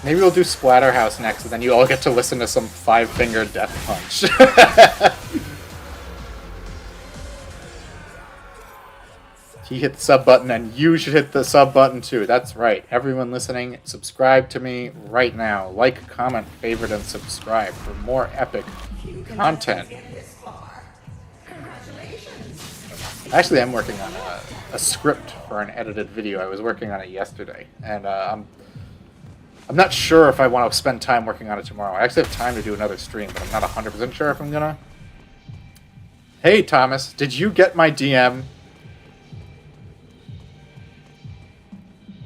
Maybe we'll do Splatterhouse next, and then you all get to listen to some five-finger death punch. He hit the sub button, and you should hit the sub button too. That's right. Everyone listening, subscribe to me right now. Like, comment, favorite, and subscribe for more epic content. Actually, I'm working on a script for an edited video. I was working on it yesterday, and I'm not sure if I want to spend time working on it tomorrow. I actually have time to do another stream, but I'm not 100% sure if I'm gonna. Hey, Thomas, did you get my DM?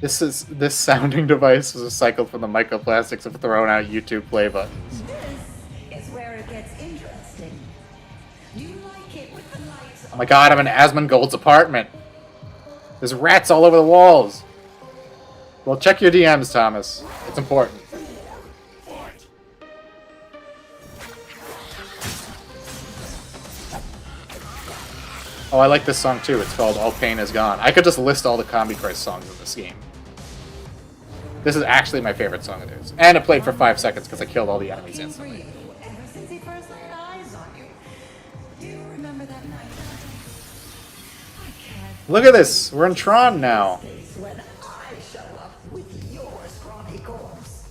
This sounding device was recycled from the microplastics of thrown out YouTube play buttons.
This is where it gets interesting. You like it with the lights
Oh my god, I'm in Asmongold's apartment. There's rats all over the walls. Well, check your DMs, Thomas. It's important. Oh, I like this song too. It's called All Pain Is Gone. I could just list all the Combi Christ songs in this game. This is actually my favorite song of theirs. And it played for 5 seconds because I killed all the enemies instantly.
ever since he first laid eyes on you. Do you remember that night? I can't
Look at this. We're in Tron now.
face when I show up with your scrawny corpse.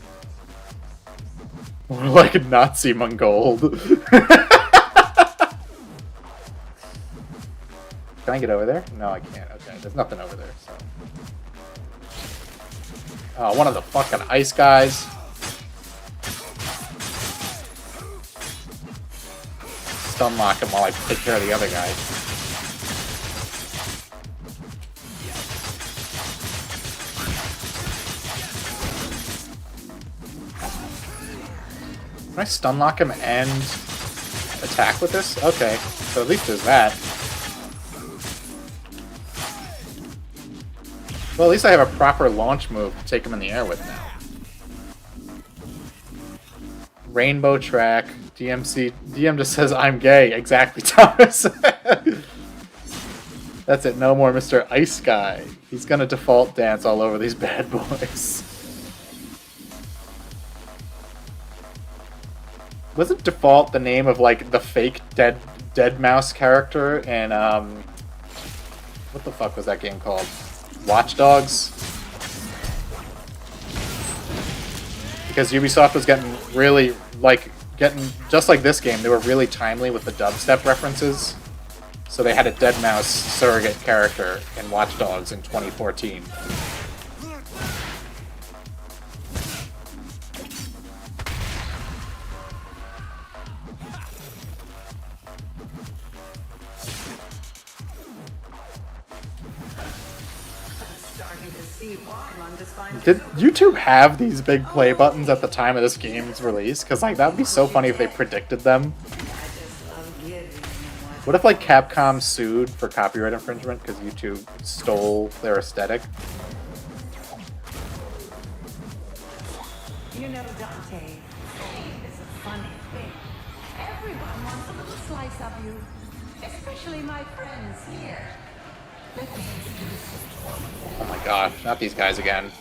We're like Nazi Mongold. Can I get over there? No, I can't. Okay, there's nothing over there, so. Oh, one of the fucking ice guys. Stun lock him while I take care of the other guy. Can I stun lock him and attack with this? Okay, so at least there's that. Well, at least I have a proper launch move to take him in the air with now. Rainbow track, DmC. DM just says, I'm gay. Exactly, Thomas. That's it. No more Mr. Ice Guy. He's gonna default dance all over these bad boys. Wasn't Default the name of, like, the fake dead mouse character in, what the fuck was that game called? Watch Dogs? Because Ubisoft was getting really, just like this game, they were really timely with the dubstep references. So they had a dead mouse surrogate character in Watch Dogs in 2014. Did YouTube have these big play buttons at the time of this game's release? Because, like, that would be so funny if they predicted them. What if, like, Capcom sued for copyright infringement because YouTube stole their aesthetic?
You know, Dante, fame is a funny thing. Everyone wants a little slice of you, especially my friends here.
Oh my gosh, not these guys again.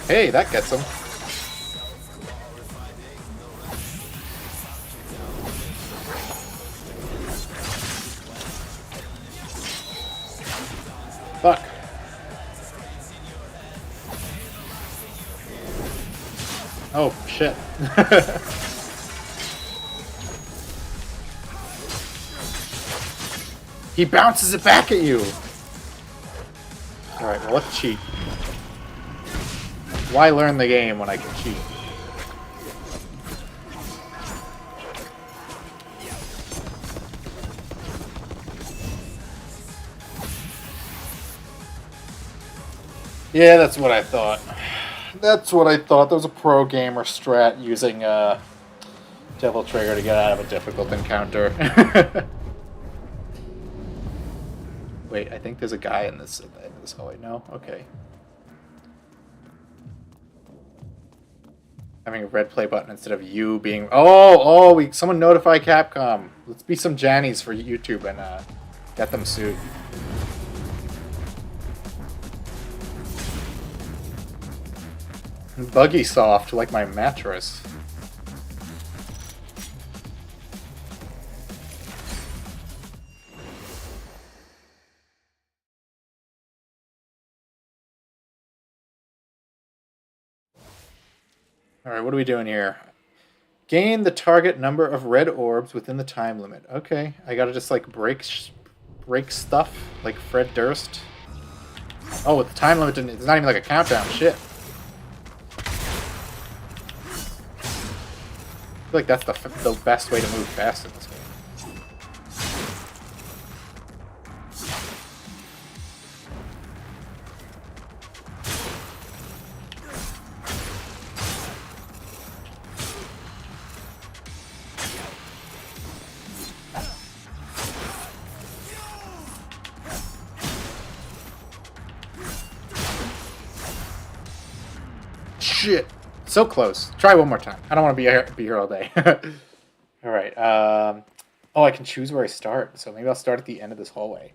Hey, that gets him. Fuck. Oh, shit. He bounces it back at you! Alright, well, let's cheat. Why learn the game when I can cheat? Yeah, that's what I thought. That's what I thought. There was a pro gamer strat using Devil Trigger to get out of a difficult encounter. Wait, I think there's a guy in this hallway. No? Okay. Having a red play button instead of you being... someone notify Capcom. Let's be some Jannies for YouTube and get them sued. Buggy soft, like my mattress. Alright, what are we doing here? Gain the target number of red orbs within the time limit. Okay, I gotta just like break stuff like Fred Durst. Oh, with the time limit, it's not even like a countdown. Shit. I feel like that's the best way to move fast in this game. Shit. So close. Try one more time. I don't want to be here all day. Alright. I can choose where I start. So maybe I'll start at the end of this hallway.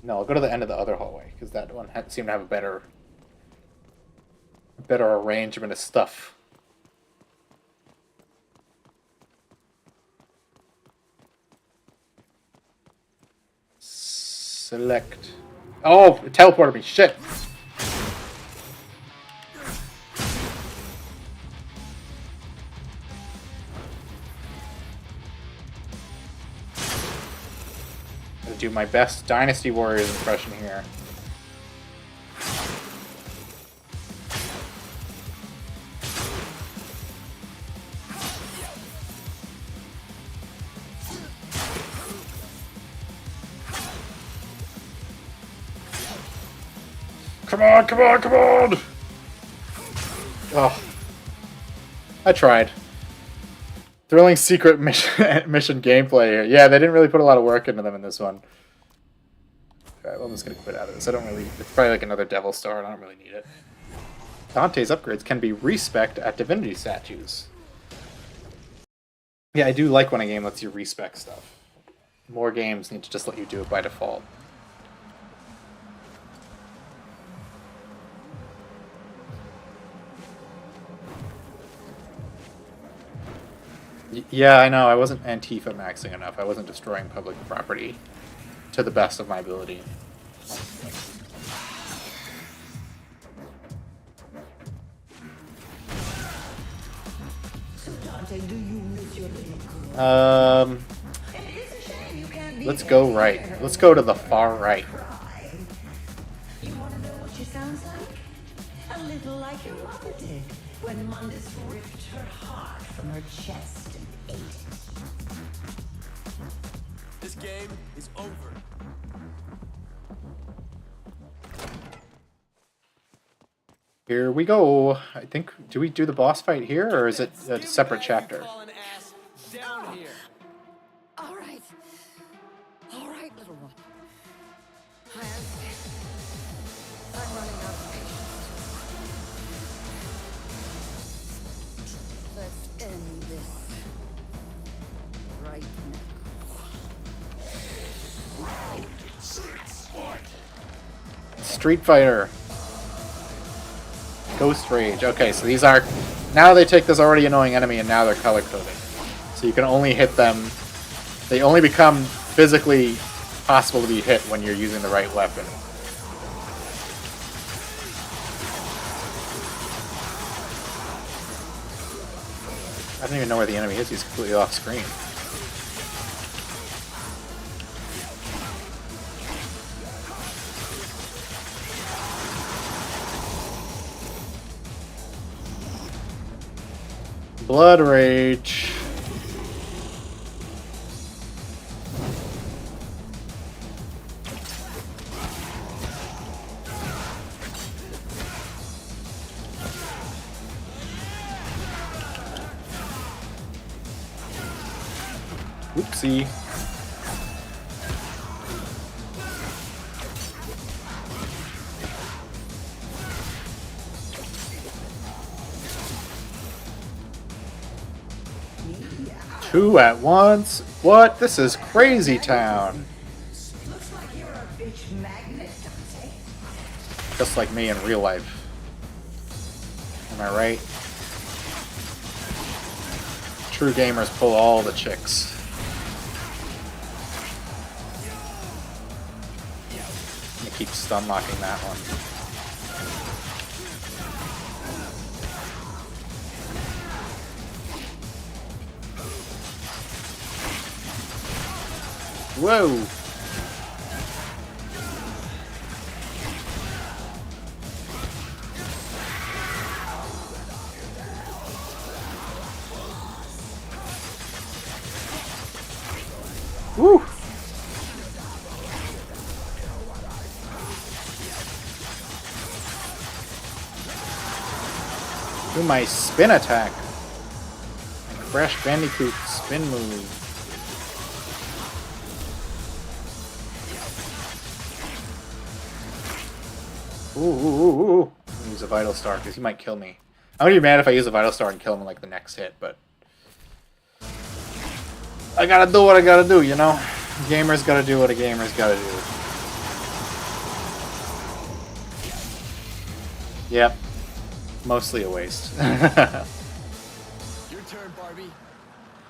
No, I'll go to the end of the other hallway. Because that one seemed to have a better arrangement of stuff. Select. Oh, it teleported me. Shit. Do my best Dynasty Warriors impression here. Come on, come on, come on! Oh. I tried. Thrilling secret mission gameplay here. Yeah, they didn't really put a lot of work into them in this one. Alright, well, I'm just gonna quit out of this. It's probably like another Devil Star, and I don't really need it. Dante's upgrades can be respec'd at divinity statues. Yeah, I do like when a game lets you respec stuff. More games need to just let you do it by default. Yeah, I know. I wasn't Antifa maxing enough. I wasn't destroying public property to the best of my ability. Let's go right. Let's go to the far right.
You want to know what she sounds like? A little like your mother did when Mundus ripped her heart from her chest and ate it.
This game is over.
Here we go. I think, do we do the boss fight here, or is it a separate chapter?
All right. All right, little one. I'm running out of patience. Let's end this right now.
Street Fighter. Ghost Rage. Okay, so these are... Now they take this already annoying enemy and now they're color-coded. So you can only hit them... They only become physically possible to be hit when you're using the right weapon. I don't even know where the enemy is. He's completely off screen. Blood Rage. Oopsie. Two at once? What? This is crazy town.
Looks like you're a bitch magnet, Dante.
Just like me in real life. Am I right? True gamers pull all the chicks. I'm gonna keep stun locking that one. Whoa! Woo! Do my spin attack. My Crash Bandicoot spin move. Ooh. Use a Vital Star because he might kill me. I'm gonna be mad if I use a Vital Star and kill him in like the next hit, but I gotta do what I gotta do, you know? Gamer's gotta do what a gamer's gotta do. Yep. Mostly a waste.
Your turn, Barbie.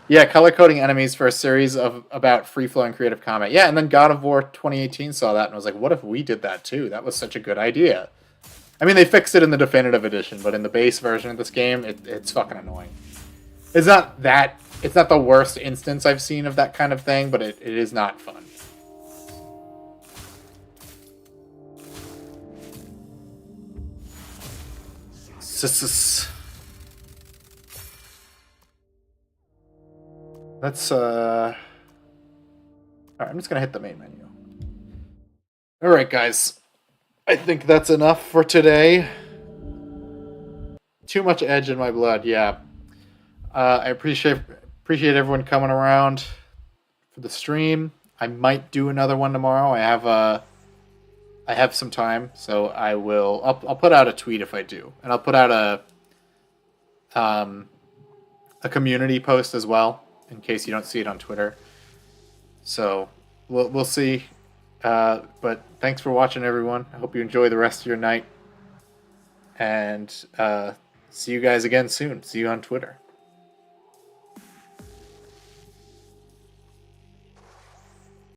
Yeah, color coding enemies for a series of about free-flowing creative combat. Yeah, and then God of War 2018 saw that and was like, what if we did that too? That was such a good idea. I mean, they fixed it in the definitive edition, but in the base version of this game, it's fucking annoying. It's not the worst instance I've seen of that kind of thing, but it is not fun. Let's, alright, I'm just gonna hit the main menu. Alright, guys. I think that's enough for today. Too much edge in my blood, yeah. I appreciate everyone coming around for the stream. I might do another one tomorrow. I have some time, so I'll put out a tweet if I do. And I'll put out a community post as well, in case you don't see it on Twitter. So we'll see. But thanks for watching, everyone. I hope you enjoy the rest of your night. And see you guys again soon. See you on Twitter.